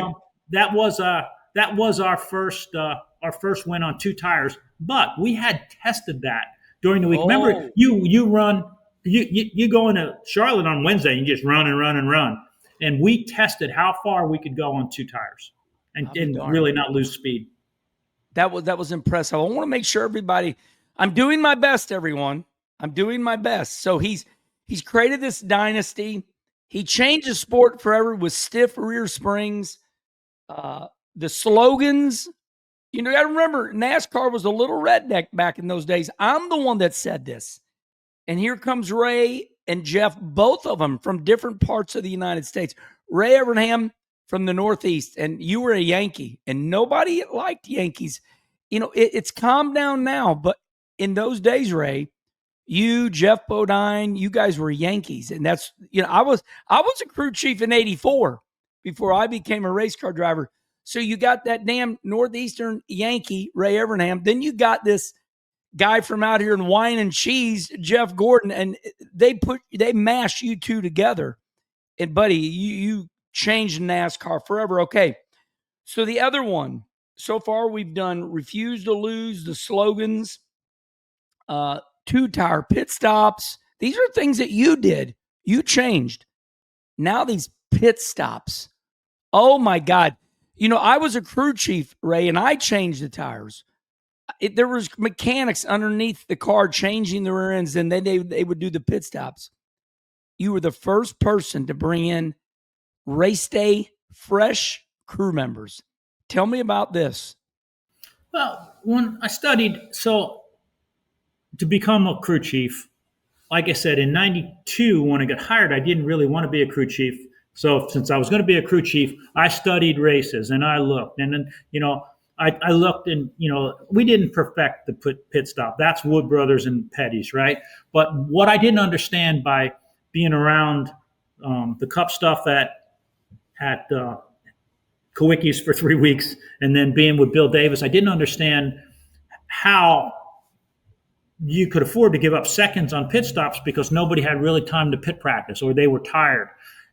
our first win on 2 tires. But we had tested that during the week. Remember, you go into Charlotte on Wednesday and you just run and run and run. And we tested how far we could go on 2 tires and really not lose speed. That was impressive. I want to make sure everybody, I'm doing my best, everyone. I'm doing my best. So he's created this dynasty. He changed the sport forever with stiff rear springs. The slogans, you got to remember, NASCAR was a little redneck back in those days. I'm the one that said this. And here comes Ray and Jeff, both of them from different parts of the United States. Ray Evernham from the Northeast, and you were a Yankee, and nobody liked Yankees. It's calmed down now, but in those days, Ray, you, Jeff Bodine, you guys were Yankees. And that's, I was a crew chief in 84 before I became a race car driver. So you got that damn Northeastern Yankee, Ray Evernham. Then you got this guy from out here in wine and cheese, Jeff Gordon, and they mash you two together. And buddy, you changed NASCAR forever. Okay. So the other one, so far we've done refuse to lose, the slogans, 2-tire pit stops. These are things that you did. You changed. Now these pit stops. Oh my God. I was a crew chief, Ray, and I changed the tires. There was mechanics underneath the car changing the rear ends, and then they would do the pit stops. You were the first person to bring in race day fresh crew members. Tell me about this. Well, when I studied, so to become a crew chief, like I said, in 92, when I got hired, I didn't really want to be a crew chief. So since I was going to be a crew chief, I studied races and I looked. And then, I looked and, we didn't perfect the pit stop. That's Wood Brothers and Petty's, right? But what I didn't understand by being around the Cup stuff at Kulwicki's for 3 weeks and then being with Bill Davis, I didn't understand how you could afford to give up seconds on pit stops because nobody had really time to pit practice or they were tired.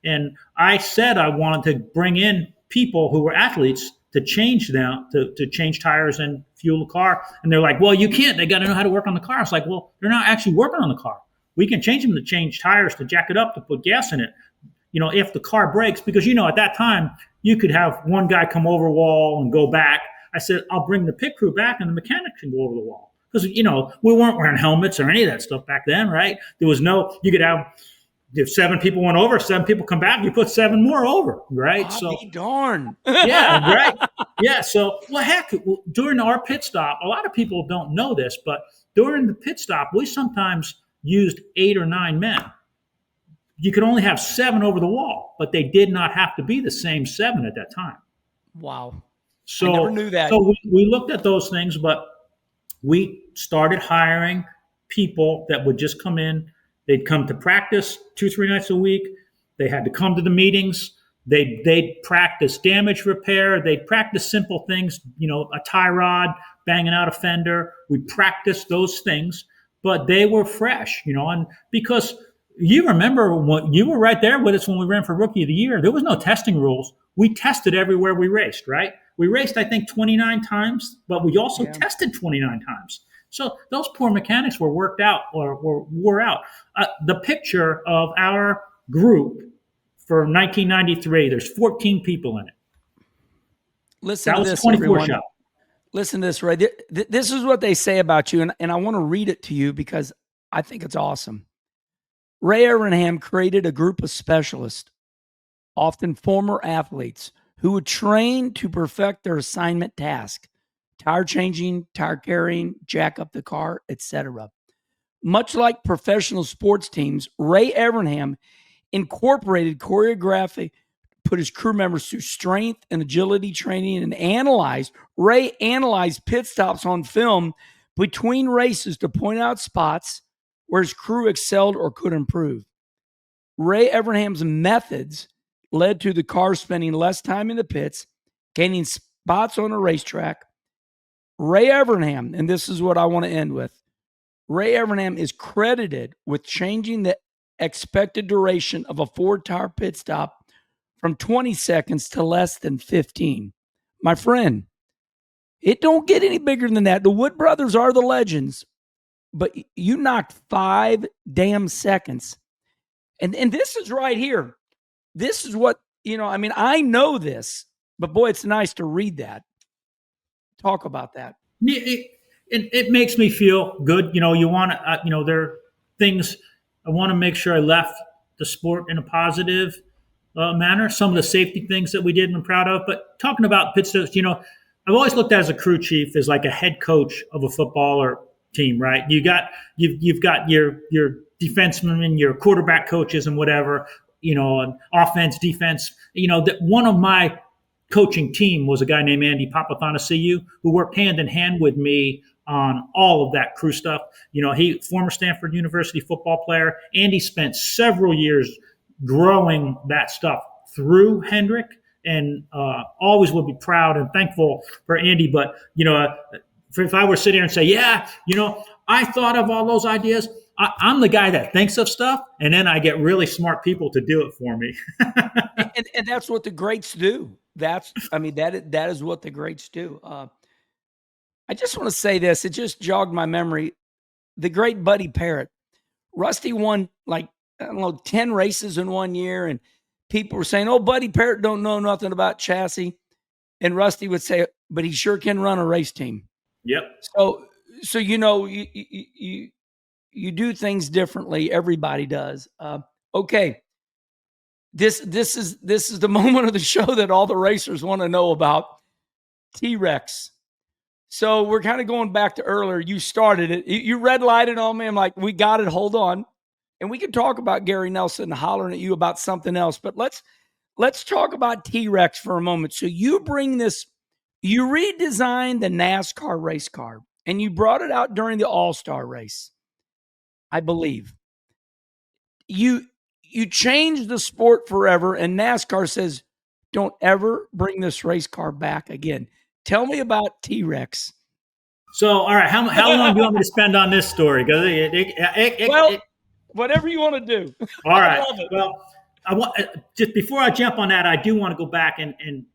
And I said I wanted to bring in people who were athletes to change them, to change tires and fuel the car. And they're like, well, you can't. They got to know how to work on the car. It's like, well, they're not actually working on the car. We can change them to change tires, to jack it up, to put gas in it. If the car breaks, because, at that time, you could have one guy come over wall and go back. I said, I'll bring the pit crew back and the mechanic can go over the wall. Because, we weren't wearing helmets or any of that stuff back then, right? There was you could have, if 7 people went over, 7 people come back, you put 7 more over, right? So darn. Yeah, right. Yeah. So, heck, during our pit stop, a lot of people don't know this, but during the pit stop, we sometimes used 8 or 9 men. You could only have 7 over the wall, but they did not have to be the same 7 at that time. Wow. So, I never knew that. So we looked at those things, but we started hiring people that would just come in. They'd come to practice 2-3 nights a week. They had to come to the meetings. They'd practice damage repair. They'd practice simple things, a tie rod, banging out a fender. We practiced those things, but they were fresh, and because you remember when you were right there with us when we ran for Rookie of the Year, there was no testing rules. We tested everywhere we raced, right? We raced, I think, 29 times, but we also tested 29 times. So those poor mechanics were worked out or wore out. The picture of our group for 1993, there's 14 people in it. Listen to this, everyone. Listen to this, Ray. This is what they say about you, and I want to read it to you because I think it's awesome. Ray Evernham created a group of specialists, often former athletes, who would train to perfect their assignment task: tire changing, tire carrying, jack up the car, etc. Much like professional sports teams, Ray Evernham incorporated choreography, put his crew members through strength and agility training, and Ray analyzed pit stops on film between races to point out spots where his crew excelled or could improve. Ray Evernham's methods led to the car spending less time in the pits, gaining spots on a racetrack. Ray Evernham, and this is what I want to end with, Ray Evernham is credited with changing the expected duration of a four-tire pit stop from 20 seconds to less than 15. My friend, it don't get any bigger than that. The Wood brothers are the legends, but you knocked 5 damn seconds. And this is right here. This is what, I know this, but boy, it's nice to read that. Talk about that. It makes me feel good. You want to, there are things I want to make sure I left the sport in a positive manner. Some of the safety things that we did and I'm proud of. But talking about pit stops, I've always looked at as a crew chief as like a head coach of a footballer team, right? You've got your defensemen and your quarterback coaches and whatever, and offense, defense. That one of my coaching team was a guy named Andy Petree, who worked hand in hand with me on all of that crew stuff. He former Stanford University football player. Andy spent several years growing that stuff through Hendrick, and always would be proud and thankful for Andy. But if I were sitting here and say, yeah, I thought of all those ideas, I'm the guy that thinks of stuff, and then I get really smart people to do it for me. and that's what the greats do. That is what the greats do. I just want to say this. It just jogged my memory. The great Buddy Parrott. Rusty won 10 races in 1 year, and people were saying, oh, Buddy Parrott don't know nothing about chassis. And Rusty would say, but he sure can run a race team. Yep. So you do things differently. Everybody does. Okay. This is the moment of the show that all the racers want to know about. T-Rex. So we're kind of going back to earlier. You started it. You red lighted on me. I'm like, we got it. Hold on. And we can talk about Gary Nelson hollering at you about something else. But let's talk about T-Rex for a moment. So you bring this, you redesigned the NASCAR race car, and you brought it out during the All-Star race, I believe. You changed the sport forever, and NASCAR says, don't ever bring this race car back again. Tell me about T-Rex. So, all right, how long do you want me to spend on this story? Well, whatever you want to do. All right. Well, I want just before I jump on that, I do want to go back and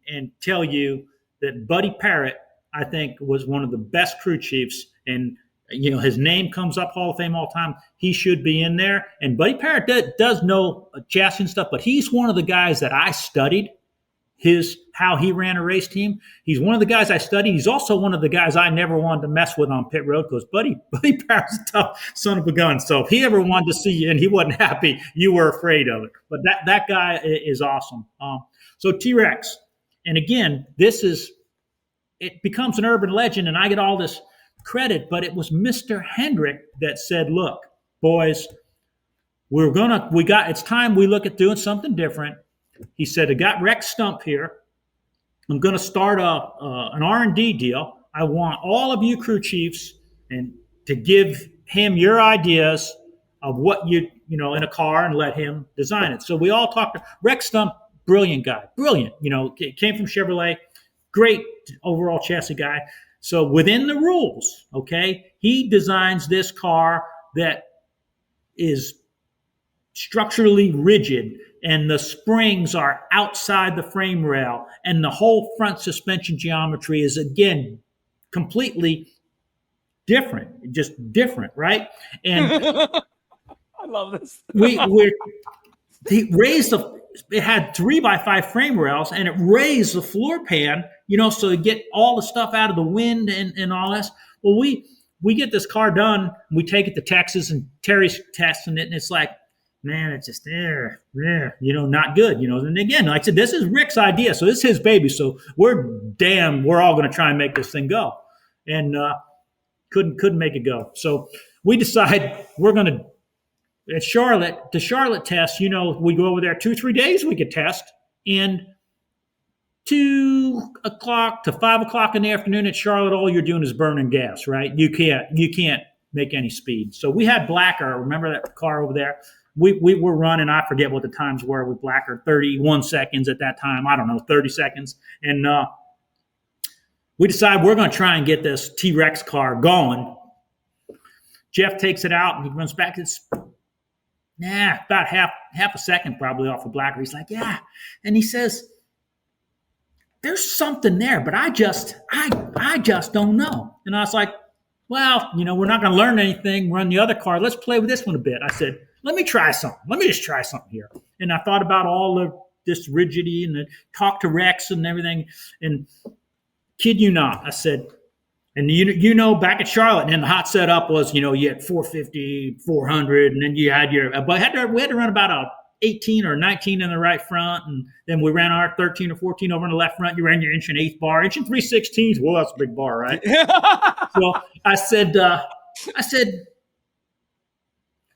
tell you that Buddy Parrott, I think, was one of the best crew chiefs, and his name comes up Hall of Fame all the time. He should be in there. And Buddy Parrott does know chassis and stuff, but he's one of the guys that I studied how he ran a race team. He's one of the guys I studied. He's also one of the guys I never wanted to mess with on pit road because Buddy Parrott's a tough son of a gun. So if he ever wanted to see you and he wasn't happy, you were afraid of it. But that guy is awesome. So T-Rex, and again, it becomes an urban legend, and I get all this credit, but it was Mr. Hendrick that said, look, boys, it's time we look at doing something different. He said, I got Rex Stump here. I'm going to start an R&D deal. I want all of you crew chiefs and to give him your ideas of what in a car and let him design it. So we all talked to Rex Stump, brilliant guy, brilliant. Came from Chevrolet, great overall chassis guy. So within the rules, okay, he designs this car that is structurally rigid, and the springs are outside the frame rail, and the whole front suspension geometry is, again, completely different, just different, right? And I love this. It had 3x5 frame rails, and it raised the floor pan, so to get all the stuff out of the wind and all this. Well, we get this car done, we take it to Texas, and Terry's testing it, and it's like, man, it's just not good, And again, like I said, this is Rick's idea, so this is his baby. So we're all going to try and make this thing go, and couldn't make it go. So we decide we're going to at Charlotte test. We go over there 2-3 days. We could test, and 2 o'clock to 5 o'clock in the afternoon at Charlotte, all you're doing is burning gas, right? You can't make any speed. So we had Blacker. Remember that car over there? We were running, I forget what the times were with Blacker, 31 seconds at that time. I don't know, 30 seconds. And we decided we're going to try and get this T-Rex car going. Jeff takes it out and he runs back. It's about half a second probably off of Blacker. He's like, yeah. And he says, there's something there, but I just don't know. And I was like, well, we're not going to learn anything. Run the other car. Let's play with this one a bit. I said, let me try something. Let me just try something here. And I thought about all of this rigidity and the talk to Rex and everything. And kid you not, I said, and back at Charlotte, and the hot setup was, you had 450, 400, and then you had we had to run about a 18 or 19 in the right front, and then we ran our 13 or 14 over in the left front. You ran your 1/8 bar, 3/16. Well, that's a big bar, right? So I said,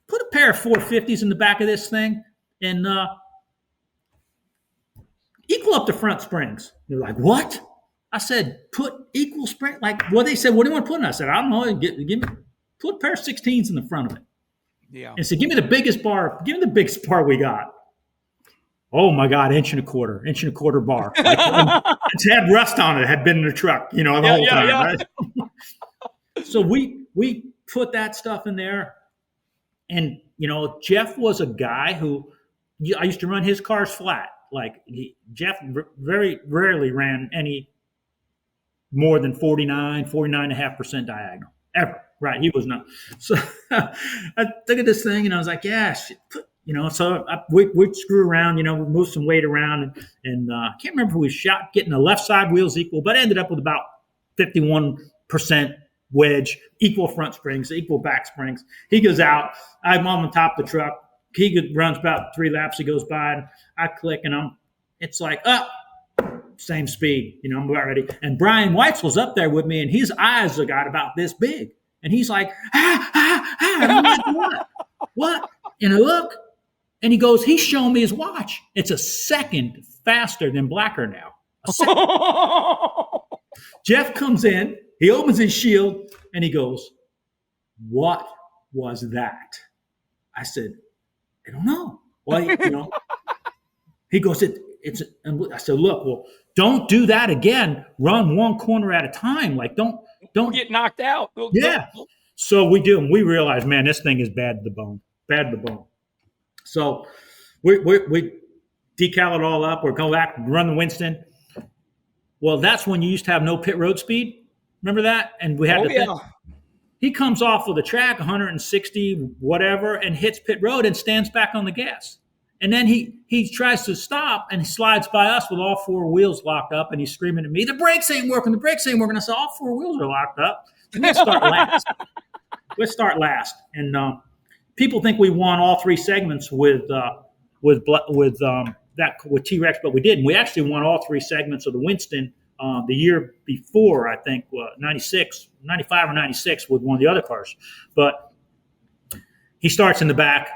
put a pair of 450s in the back of this thing and equal up the front springs. They're like, what? I said, put equal spring. They said, what do you want to put in? I said, I don't know. Put a pair of 16s in the front of it. Yeah. And said, give me the biggest bar we got. Oh my God, 1.25 bar. It's had rust on it. It had been in the truck, the whole time. Yeah. Right? So we put that stuff in there. And, Jeff was a guy who I used to run his cars flat. Jeff very rarely ran any more than 49.5% diagonal ever. Right. He was not. So I look at this thing and I was like, yeah, shit, so we screw around, we move some weight around and I can't remember if we shot getting the left side wheels equal, but I ended up with about 51% wedge, equal front springs, equal back springs. He goes out. I'm on the top of the truck. He runs about 3 laps. He goes by and I click and it's like, same speed, I'm about ready. And Brian Weitz was up there with me and his eyes got about this big. And he's like, And I'm like, what? And I look, and he goes, he's showing me his watch. It's a second faster than Blacker now. Jeff comes in, he opens his shield, and he goes, what was that? I said, I don't know. Well, he goes, and I said, look, well, don't do that again. Run one corner at a time. Don't get knocked out. Yeah. So we do, and we realize, man, this thing is bad to the bone. So we decal it all up. We're going back, run the Winston. Well, that's when you used to have no pit road speed. Remember that? And we had he comes off of the track, 160, whatever, and hits pit road and stands back on the gas. And then he tries to stop and he slides by us with all 4 wheels locked up and he's screaming at me, the brakes ain't working. I said, all 4 wheels are locked up. So let's start last. And people think we won all 3 segments with T-Rex, but we didn't. We actually won all 3 segments of the Winston the year before, I think, 95 or 96 with one of the other cars. But he starts in the back,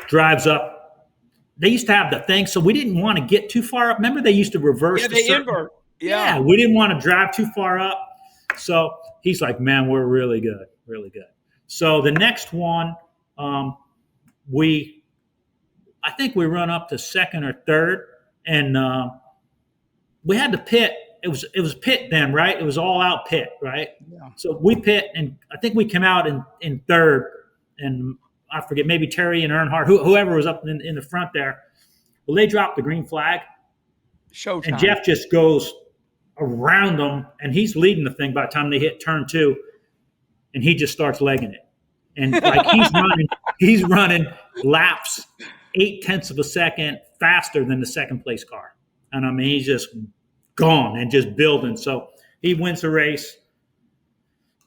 drives up. They used to have the thing, so we didn't want to get too far up. Remember, they used to reverse. Yeah, they invert. Yeah, we didn't want to drive too far up. So he's like, man, we're really good, really good. So the next one, I think we run up to second or third, and we had to pit. It was pit then, right? It was all out pit, right? Yeah. So we pit, and I think we came out in third, and I forget, maybe Terry and Earnhardt, whoever was up in the front there. Well, they dropped the green flag. Showtime. And Jeff just goes around them, and he's leading the thing by the time they hit turn 2, and he just starts legging it. And he's running laps 0.8 of a second faster than the second place car. And I mean, he's just gone and just building. So he wins the race.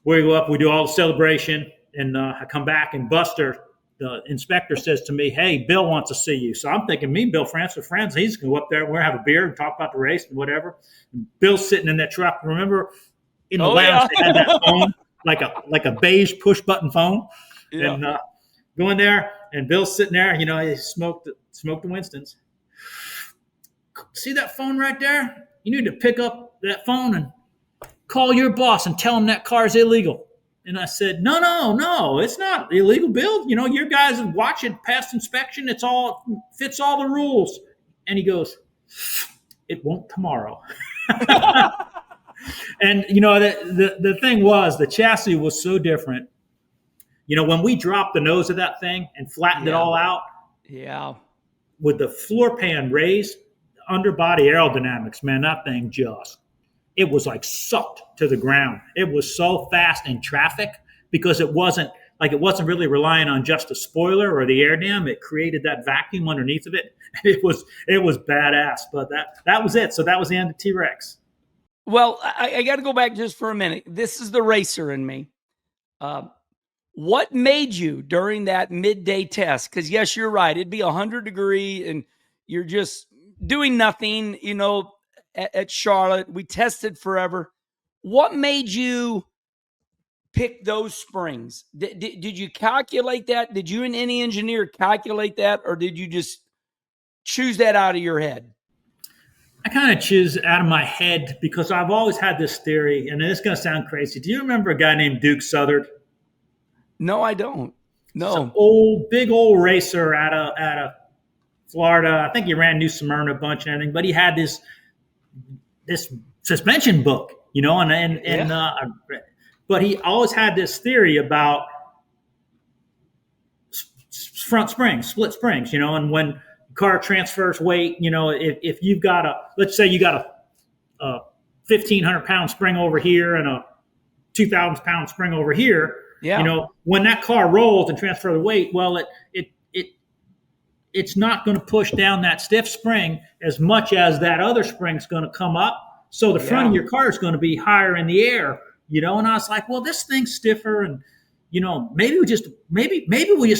We go up, we do all the celebration, and I come back, and Buster, the inspector, says to me, hey, Bill wants to see you. So I'm thinking, me and Bill France are friends. He's going to go up there and we're going to have a beer and talk about the race and whatever. And Bill's sitting in that truck. Remember in the lounge, they had that phone, like a beige push button phone. Yeah. And go in there, and Bill's sitting there. He smoked the Winstons. see that phone right there? You need to pick up that phone and call your boss and tell him that car's illegal. And I said, no, it's not illegal, Bill. You know, your guys watch it, past inspection. It's all fits all the rules. And he goes, it won't tomorrow. And, you know, the thing was, the chassis was so different. You know, when we dropped the nose of that thing and flattened it all out, with the floor pan raised, underbody aerodynamics, man, that thing it was like sucked to the ground. It was so fast in traffic because it wasn't really relying on just a spoiler or the air dam. It created that vacuum underneath of it. It was badass. But that was it. So that was the end of T-Rex. Well, I got to go back just for a minute. This is the racer in me. What made you during that midday test? Because yes, you're right. It'd be 100 degrees and you're just doing nothing, you know, at Charlotte. We tested forever. What made you pick those springs? Did you calculate that? Did you and any engineer calculate that? Or did you just choose that out of your head? I kind of choose out of my head because I've always had this theory, and it's going to sound crazy. Do you remember a guy named Duke Southard? No, I don't. No. Big old racer out of Florida. I think he ran New Smyrna a bunch and everything, but he had this suspension book, you know, but he always had this theory about front springs, split springs, you know, and when car transfers weight, you know, if you've got let's say you got a 1,500 pound spring over here and a 2,000 pound spring over here, you know, when that car rolls and transfer the weight, well, it's not going to push down that stiff spring as much as that other spring's going to come up. So the front of your car is going to be higher in the air, you know. And I was like, well, this thing's stiffer, and you know, maybe we just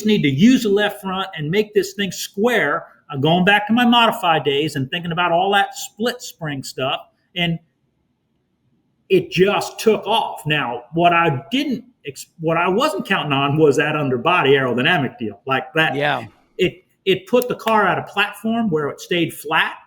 need to use the left front and make this thing square. Going back to my modified days and thinking about all that split spring stuff, and it just took off. Now, what I wasn't counting on was that underbody aerodynamic deal, like that. Yeah. It put the car at a platform where it stayed flat,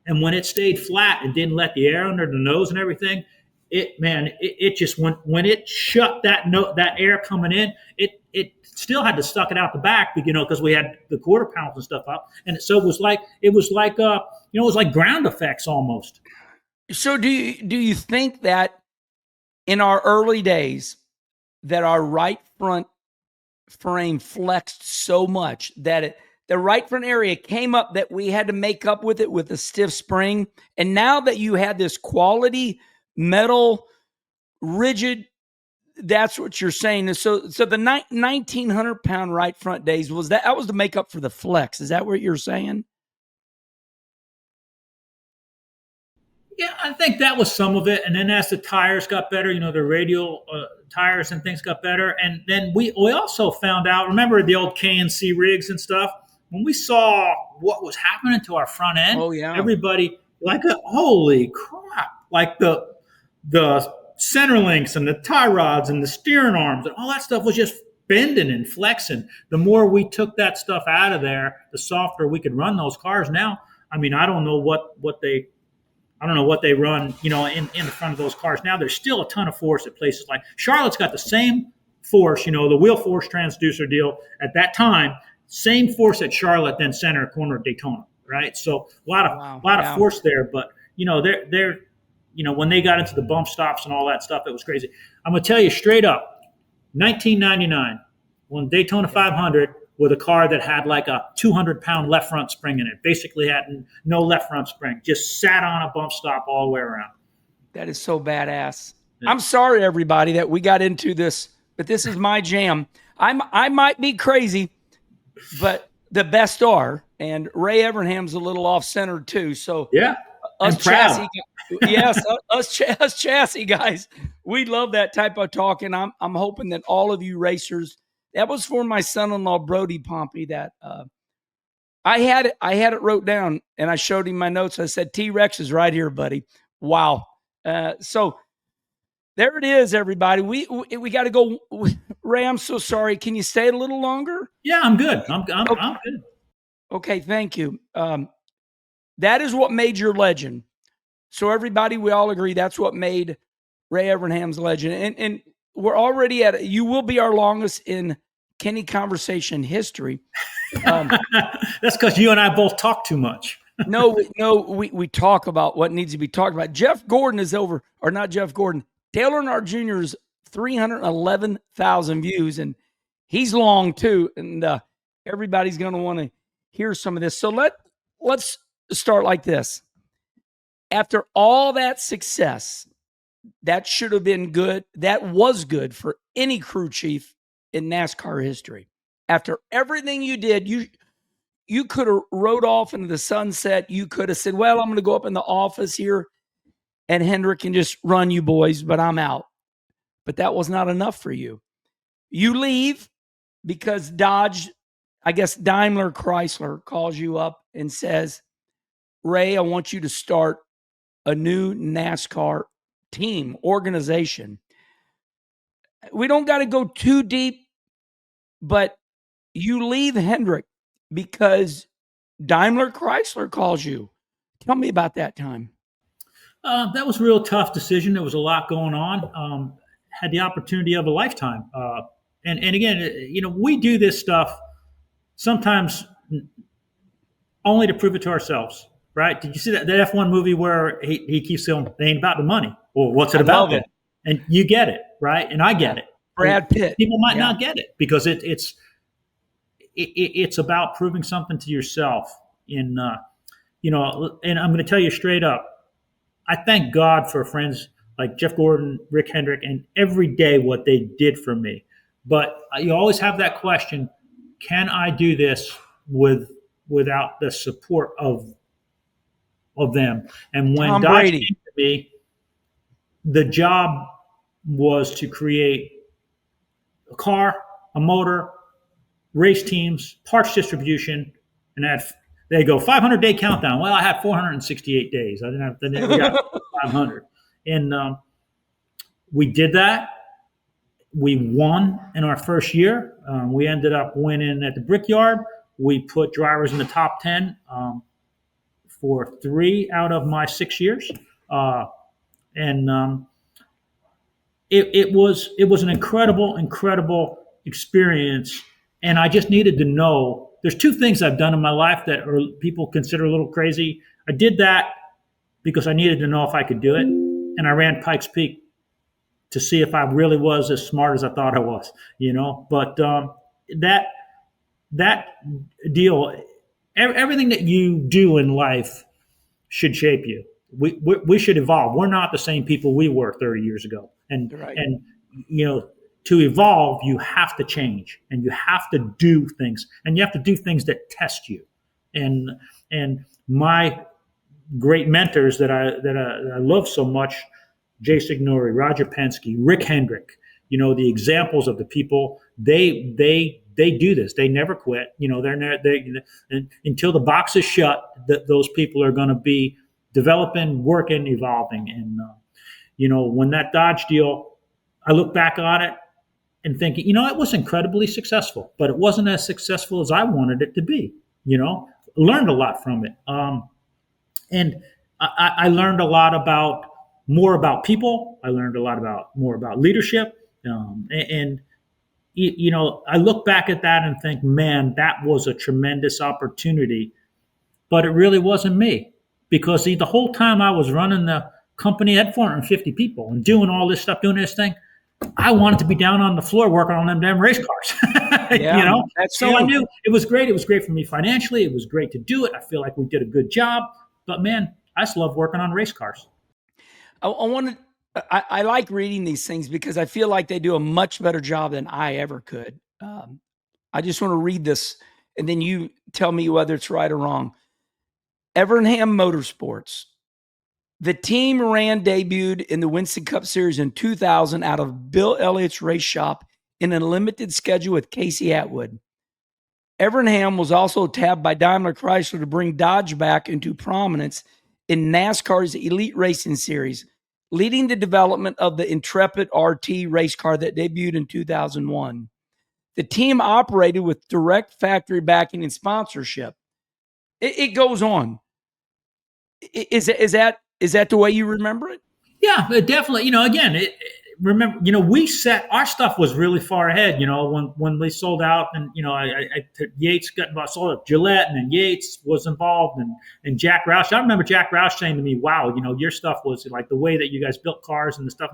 and when it stayed flat and didn't let the air under the nose and everything, it just when it shut that air coming in, it still had to suck it out the back, you know, because we had the quarter pounds and stuff up, and so it was like you know, it was like ground effects almost. So do you think that in our early days that our right front frame flexed so much that the right front area came up that we had to make up with it with a stiff spring? And now that you had this quality metal rigid, that's what you're saying. So the 1,900 pound right front days that was to make up for the flex. Is that what you're saying? Yeah, I think that was some of it. And then as the tires got better, you know, the radial tires and things got better. And then we also found out, remember the old KNC rigs and stuff? When we saw what was happening to our front end, everybody holy crap, like the center links and the tie rods and the steering arms and all that stuff was just bending and flexing. The more we took that stuff out of there, the softer we could run those cars. Now, I mean, I don't know what they run, you know, in the front of those cars. Now there's still a ton of force at places like Charlotte's got the same force, you know, the wheel force transducer deal at that time, same force at Charlotte than center corner at Daytona, right? So a lot of force there, but you know, they're you know, when they got into the bump stops and all that stuff, it was crazy. I'm gonna tell you straight up, 1999, when Daytona 500 with a car that had like a 200 pound left front spring in it, basically had no left front spring, just sat on a bump stop all the way around. That is so badass. Yeah. I'm sorry, everybody, that we got into this, but this is my jam. I might be crazy, but the best are, and Ray Evernham's a little off center too. So yeah, us chassis, us chassis guys, we love that type of talk, and I'm hoping that all of you racers. That was for my son-in-law Brody Pompey. That I had it wrote down, and I showed him my notes. I said, "T-Rex is right here, buddy." Wow. So there it is, everybody. We got to go. Ray, I'm so sorry. Can you stay a little longer? Yeah, I'm good. I'm good. Okay, thank you. that is what made your legend. So everybody, we all agree that's what made Ray Evernham's legend. And we're already you will be our longest in Kenny conversation history. That's because you and I both talk too much. we talk about what needs to be talked about. Jeff Gordon is over, or not Jeff Gordon, Dale Earnhardt Jr.'s 311,000 views, and he's long too. And everybody's going to want to hear some of this. So let's start like this. After all that success, that should have been good. That was good for any crew chief in NASCAR history. After everything you did, you could have rode off into the sunset. You could have said, well, I'm going to go up in the office here and Hendrick can just run you boys, but I'm out. But that was not enough for you. You leave because Dodge, I guess Daimler Chrysler calls you up and says, Ray, I want you to start a new NASCAR team, organization. We don't got to go too deep, but you leave Hendrick because Daimler Chrysler calls you. Tell me about that time. That was a real tough decision. There was a lot going on. Had the opportunity of a lifetime. And again, we do this stuff sometimes only to prove it to ourselves, right? Did you see that F1 movie where he keeps saying, they ain't about the money? Well, what's it about then? And you get it, right? And I get it. Brad Pitt. People might not get it because it's about proving something to yourself. And I'm going to tell you straight up, I thank God for friends like Jeff Gordon, Rick Hendrick, and every day what they did for me. But you always have that question, can I do this without the support of them? And when Dodge came to me, the job was to create a car, a motor, race teams, parts distribution, and they go 500-day countdown. Well, I had 468 days. I never got 500. And we did that. We won in our first year. We ended up winning at the Brickyard. We put drivers in the top 10 for 3 out of my 6 years. It was an incredible experience. And I just needed to know, there's 2 things I've done in my life that people consider a little crazy. I did that because I needed to know if I could do it. And I ran Pikes Peak to see if I really was as smart as I thought I was, But that deal, everything that you do in life should shape you. We should evolve. We're not the same people we were 30 years ago. And to evolve, you have to change, and you have to do things, and you have to do things that test you. And my great mentors that I love so much, Jay Signori, Roger Penske, Rick Hendrick, the examples of the people, they do this. They never quit. Until the box is shut, those people are going to be developing, working, evolving. And when that Dodge deal, I look back on it and thinking, it was incredibly successful, but it wasn't as successful as I wanted it to be. Learned a lot from it. And I learned a lot more about people. I learned a lot more about leadership. I look back at that and think, man, that was a tremendous opportunity, but it really wasn't me, because the whole time I was running the company at 450 people and doing all this stuff, doing this thing, I wanted to be down on the floor working on them damn race cars. So I knew it was great. It was great for me financially. It was great to do it. I feel like we did a good job, but man, I just love working on race cars. I like reading these things because I feel like they do a much better job than I ever could. I just want to read this, and then you tell me whether it's right or wrong. Evernham Motorsports. The team debuted in the Winston Cup Series in 2000 out of Bill Elliott's race shop in a limited schedule with Casey Atwood. Evernham was also tabbed by Daimler Chrysler to bring Dodge back into prominence in NASCAR's Elite Racing Series, leading the development of the Intrepid RT race car that debuted in 2001. The team operated with direct factory backing and sponsorship. It goes on. Is that the way you remember it? Yeah, definitely. Again, remember, we set our stuff was really far ahead. When they sold out, and Yates got sold out. Gillette, and then Yates was involved, and Jack Roush. I remember Jack Roush saying to me, "Wow, your stuff was like the way that you guys built cars and the stuff.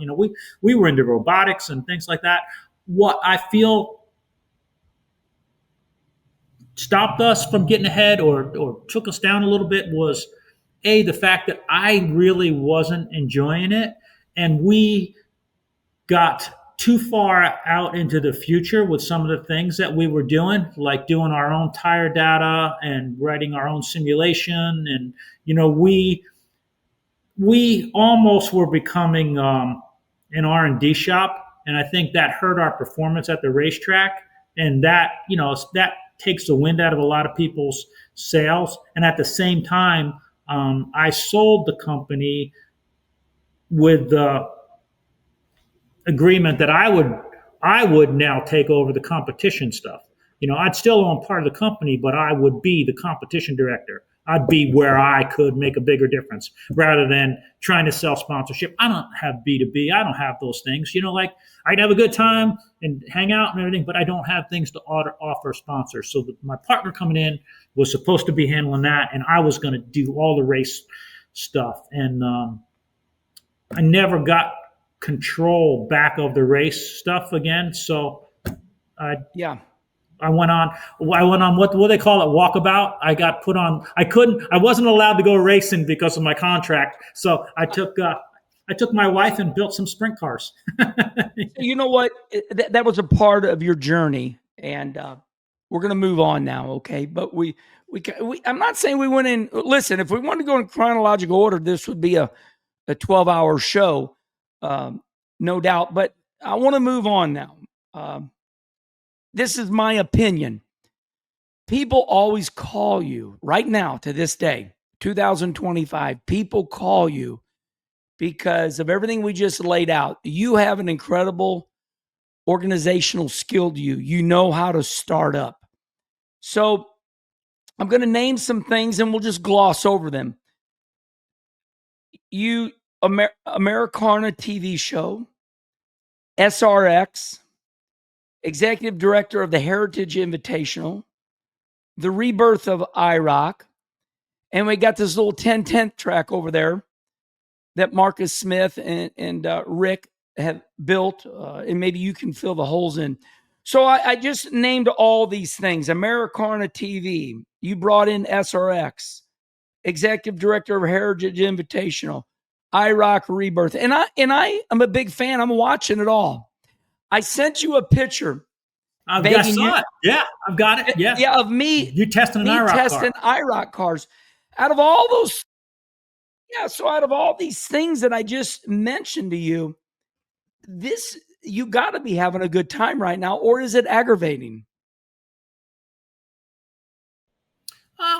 We were into robotics and things like that." What I feel stopped us from getting ahead or took us down a little bit was the fact that I really wasn't enjoying it, and we got too far out into the future with some of the things that we were doing, like doing our own tire data and writing our own simulation. And we almost were becoming an R&D shop, and I think that hurt our performance at the racetrack, and that takes the wind out of a lot of people's sails. And at the same time, I sold the company with the agreement that I would now take over the competition stuff. I'd still own part of the company, but I would be the competition director. I'd be where I could make a bigger difference rather than trying to sell sponsorship. I don't have B2B. I don't have those things. Like I'd have a good time and hang out and everything, but I don't have things to offer sponsors. So my partner coming in was supposed to be handling that, and I was going to do all the race stuff. And I never got control back of the race stuff again. So I went on what they call it, walkabout. I got put on. I wasn't allowed to go racing because of my contract. So I took my wife and built some sprint cars. You know what? That was a part of your journey, and we're going to move on now, okay? But we I'm not saying we went in. Listen, if we wanted to go in chronological order, this would be a 12-hour show, no doubt. But I want to move on now. This is my opinion. People always call you right now to this day, 2025. People call you because of everything we just laid out. You have an incredible organizational skill to you. You know how to start up. So I'm going to name some things and we'll just gloss over them. Americana TV show, SRX, executive director of the Heritage Invitational, the rebirth of IROC, and we got this little 10/10 track over there that Marcus Smith and Rick have built, and maybe you can fill the holes in. So I just named all these things. Americana TV, you brought in SRX, executive director of Heritage Invitational, IROC rebirth, and I am a big fan. I'm watching it all. I sent you a picture. I saw it. Yeah, I've got it. Yeah, yeah, of me. You testing an IROC cars. Out of all those, so out of all these things that I just mentioned to you, you got to be having a good time right now, or is it aggravating?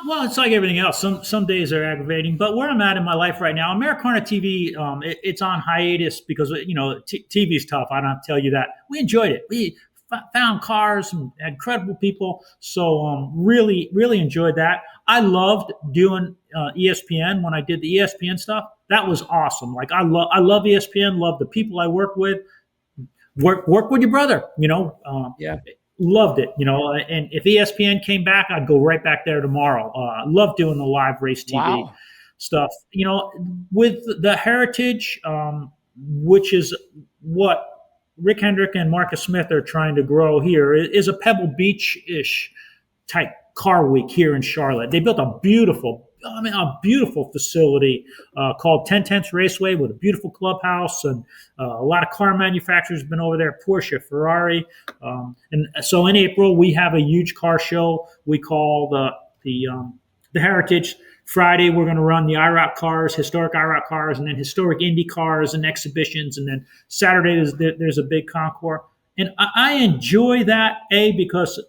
Well, it's like everything else. Some days are aggravating, but where I'm at in my life right now, Americana TV, it's on hiatus because TV is tough. I don't have to tell you that. We enjoyed it. We found cars and had incredible people, so really, really enjoyed that. I loved doing ESPN when I did the ESPN stuff. That was awesome. Like I love ESPN. Love the people I work with. Work with your brother. Loved it, and if ESPN came back, I'd go right back there tomorrow. Love doing the live race TV stuff. With the Heritage, which is what Rick Hendrick and Marcus Smith are trying to grow here, is a Pebble Beach-ish type car week here in Charlotte. They built a beautiful facility called 10/10 Raceway with a beautiful clubhouse, and a lot of car manufacturers have been over there, Porsche, Ferrari. And so in April, we have a huge car show we call the Heritage. Friday, we're going to run the IROC cars, historic IROC cars, and then historic Indy cars and exhibitions. And then Saturday, there's a big concours. And I enjoy that, because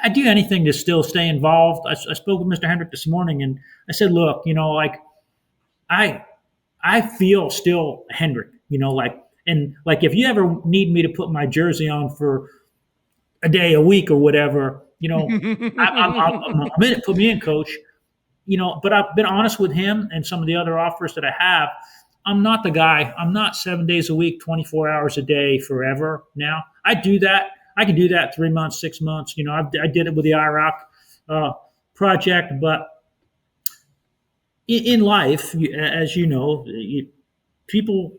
I do anything to still stay involved. I spoke with Mr. Hendrick this morning, and I said, look, I feel still Hendrick, and if you ever need me to put my jersey on for a day, a week, or whatever, I'm in it. Put me in, coach. but I've been honest with him and some of the other offers that I have. I'm not the guy. I'm not 7 days a week, 24 hours a day forever now. I do that. I can do that 3 months, 6 months. I did it with the IROC project, but in life, as you know, people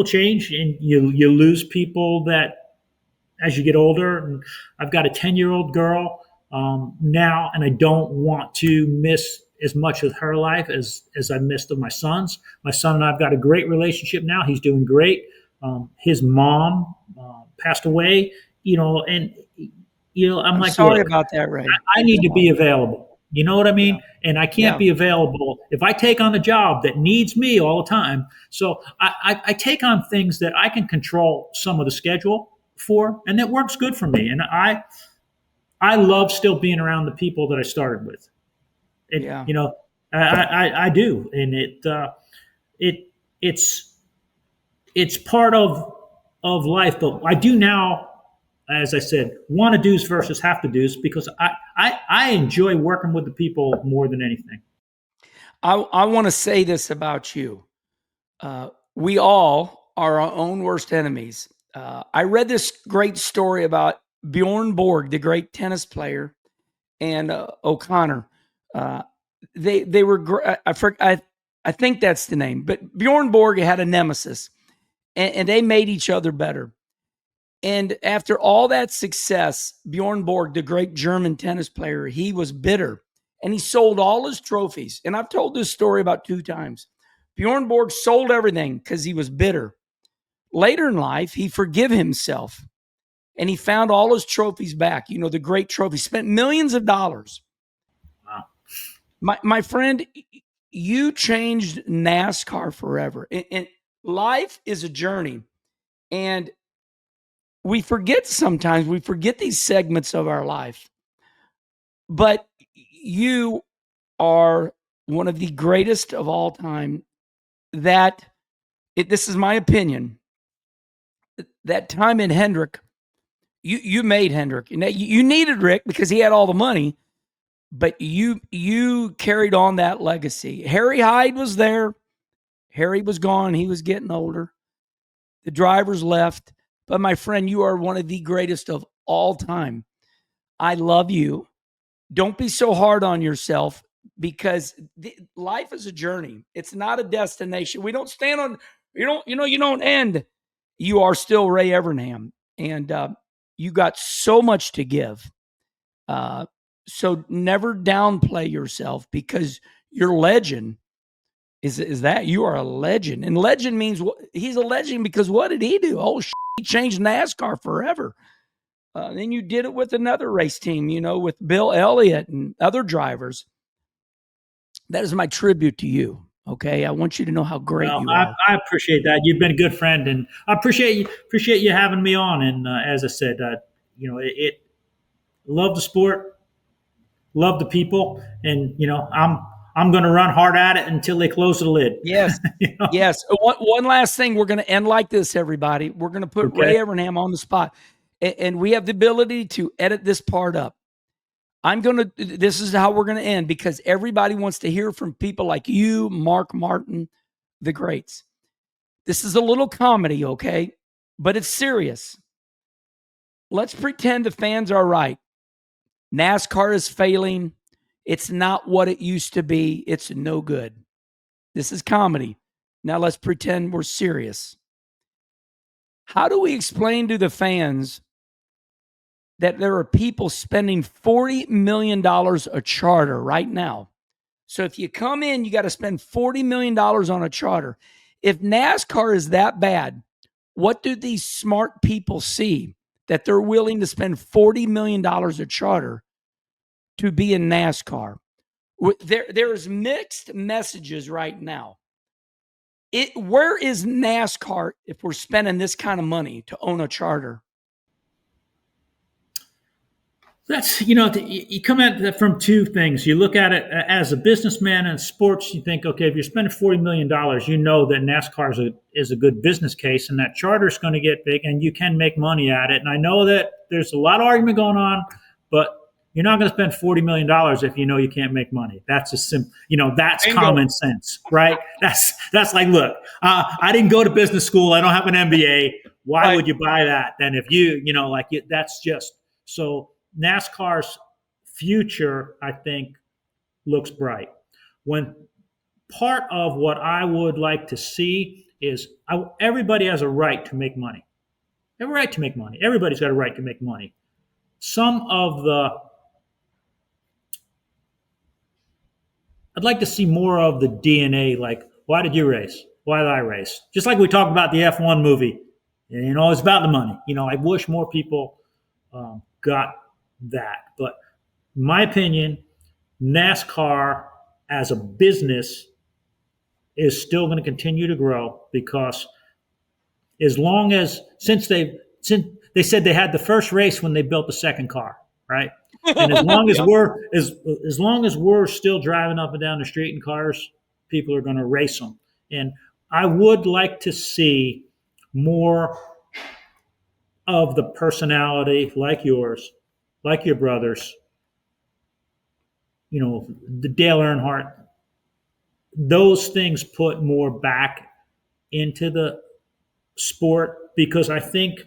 change, and you lose people that as you get older. And I've got a 10-year-old girl now, and I don't want to miss as much of her life as I missed of my son's. My son and I've got a great relationship now. He's doing great. His mom passed away, and I'm like, sorry look, about that, Ray. I need to be available. You know what I mean? Yeah. And I can't be available if I take on a job that needs me all the time. So I take on things that I can control some of the schedule for, and that works good for me. And I love still being around the people that I started with. I do, and it's part of life. But I do now, as I said, want to do's versus have to do's, because I enjoy working with the people more than anything. I want to say this about you. We all are our own worst enemies. I read this great story about Bjorn Borg, the great tennis player, and O'Connor. They were I think that's the name, but Bjorn Borg had a nemesis, and they made each other better. And after all that success, Bjorn Borg, the great German tennis player, he was bitter, and he sold all his trophies. And I've told this story about 2 times. Bjorn Borg sold everything because he was bitter. Later in life, he forgave himself, and he found all his trophies back. The great trophies, spent millions of dollars. Wow. My friend, you changed NASCAR forever. And life is a journey. And we forget these segments of our life. But you are one of the greatest of all time. This is my opinion. That time in Hendrick, you made Hendrick. You needed Rick because he had all the money, but you carried on that legacy. Harry Hyde was there. Harry was gone. He was getting older. The drivers left. But my friend, you are one of the greatest of all time. I love you. Don't be so hard on yourself, because life is a journey. It's not a destination. We don't stand on, you don't end. You are still Ray Evernham, and you got so much to give. So never downplay yourself, because your legend is that you are a legend. And legend means he's a legend because what did he do? Oh, he changed NASCAR forever. Then you did it with another race team, with Bill Elliott and other drivers. That is my tribute to you. Okay, I want you to know how great you are. I appreciate that. You've been a good friend, and I appreciate you having me on. And as I said, love the sport, love the people, and I'm going to run hard at it until they close the lid. Yes, yes. One last thing, we're going to end like this, everybody. We're going to put Ray Evernham on the spot, and we have the ability to edit this part up. This is how we're going to end, because everybody wants to hear from people like you, Mark Martin, the greats. This is a little comedy, okay? But it's serious. Let's pretend the fans are right. NASCAR is failing. It's not what it used to be. It's no good. This is comedy. Now let's pretend we're serious. How do we explain to the fans that there are people spending $40 million a charter right now? So if you come in, you got to spend $40 million on a charter. If NASCAR is that bad, what do these smart people see that they're willing to spend $40 million a charter to be in NASCAR? There's mixed messages right now. Where is NASCAR if we're spending this kind of money to own a charter? That's, you come at it from 2 things. You look at it as a businessman in sports. You think, okay, if you're spending $40 million, you know that NASCAR is a good business case, and that charter is going to get big, and you can make money at it. And I know that there's a lot of argument going on, but You're not going to spend $40 million if you know you can't make money. That's a simple, that's Bingo. common sense, right? That's like, look, I didn't go to business school. I don't have an MBA. Why Right. would you buy that? Then if that's just, so NASCAR's future, I think, looks bright. When part of what I would like to see is everybody has a right to make money. They have a right to make money. Everybody's got a right to make money. I'd like to see more of the DNA, like, why did you race? Why did I race? Just like we talked about the F1 movie. It's about the money. I wish more people got that. But in my opinion, NASCAR as a business is still going to continue to grow, because since they said they had the first race when they built the second car, right? And as long as we're still driving up and down the street in cars, people are going to race them. And I would like to see more of the personality like yours, like your brothers, the Dale Earnhardt, those things put more back into the sport, because I think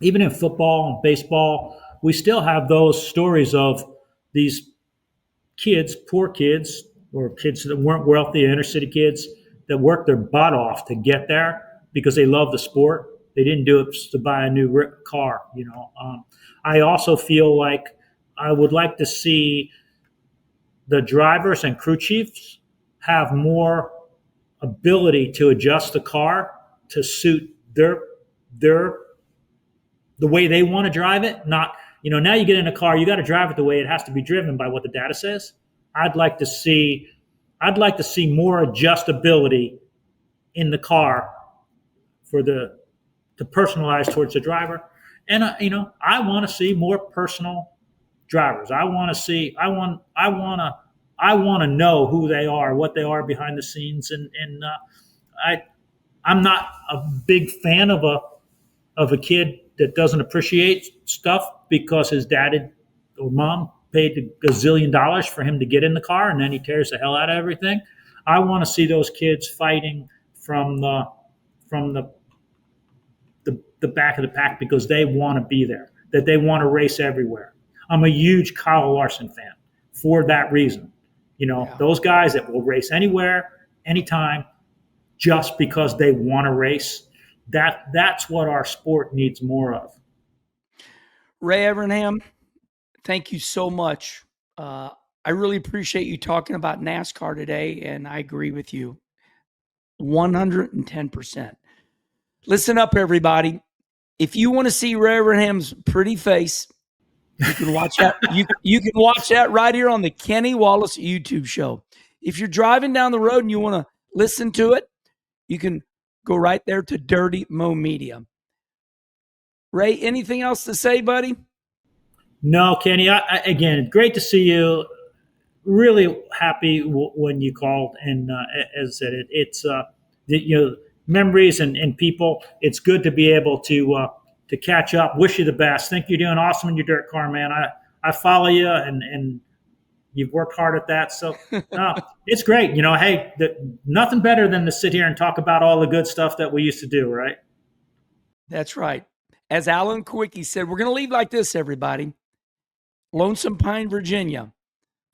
even in football and baseball, we still have those stories of these kids, poor kids, or kids that weren't wealthy, inner city kids, that worked their butt off to get there because they love the sport. They didn't do it to buy a new car. I also feel like I would like to see the drivers and crew chiefs have more ability to adjust the car to suit the way they want to drive it. Not, now you get in a car, you got to drive it the way it has to be driven by what the data says. I'd like to see more adjustability in the car to personalize towards the driver. And I want to see more personal drivers. I want to know who they are, what they are behind the scenes, and I'm not a big fan of a kid that doesn't appreciate stuff because his dad or mom paid a gazillion dollars for him to get in the car, and then he tears the hell out of everything. I want to see those kids fighting from the back of the pack because they want to be there, that they want to race everywhere. I'm a huge Kyle Larson fan for that reason. Those guys that will race anywhere, anytime, just because they want to race. That's what our sport needs more of. Ray Evernham, thank you so much. I really appreciate you talking about NASCAR today, and I agree with you 110%. Listen up, everybody. If you want to see Ray Evernham's pretty face, you can watch that. You can watch that right here on the Kenny Wallace YouTube show. If you're driving down the road and you want to listen to it, you can go right there to Dirty Mo Media. Ray, anything else to say, buddy? No, Kenny. Again, great to see you. Really happy when you called, and as I said, it's memories and people. It's good to be able to catch up. Wish you the best. Think you're doing awesome in your dirt car, man. I follow you, and you've worked hard at that. So it's great. Hey, nothing better than to sit here and talk about all the good stuff that we used to do, right? That's right. As Alan Kulwicki said, we're going to leave like this, everybody. Lonesome Pine, Virginia.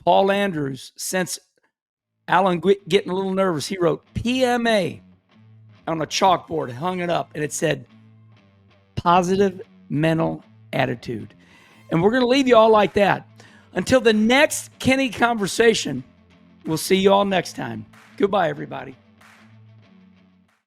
Paul Andrews, since Alan getting a little nervous, he wrote PMA on a chalkboard, hung it up, and it said positive mental attitude. And we're going to leave you all like that. Until the next Kenny conversation, we'll see you all next time. Goodbye, everybody.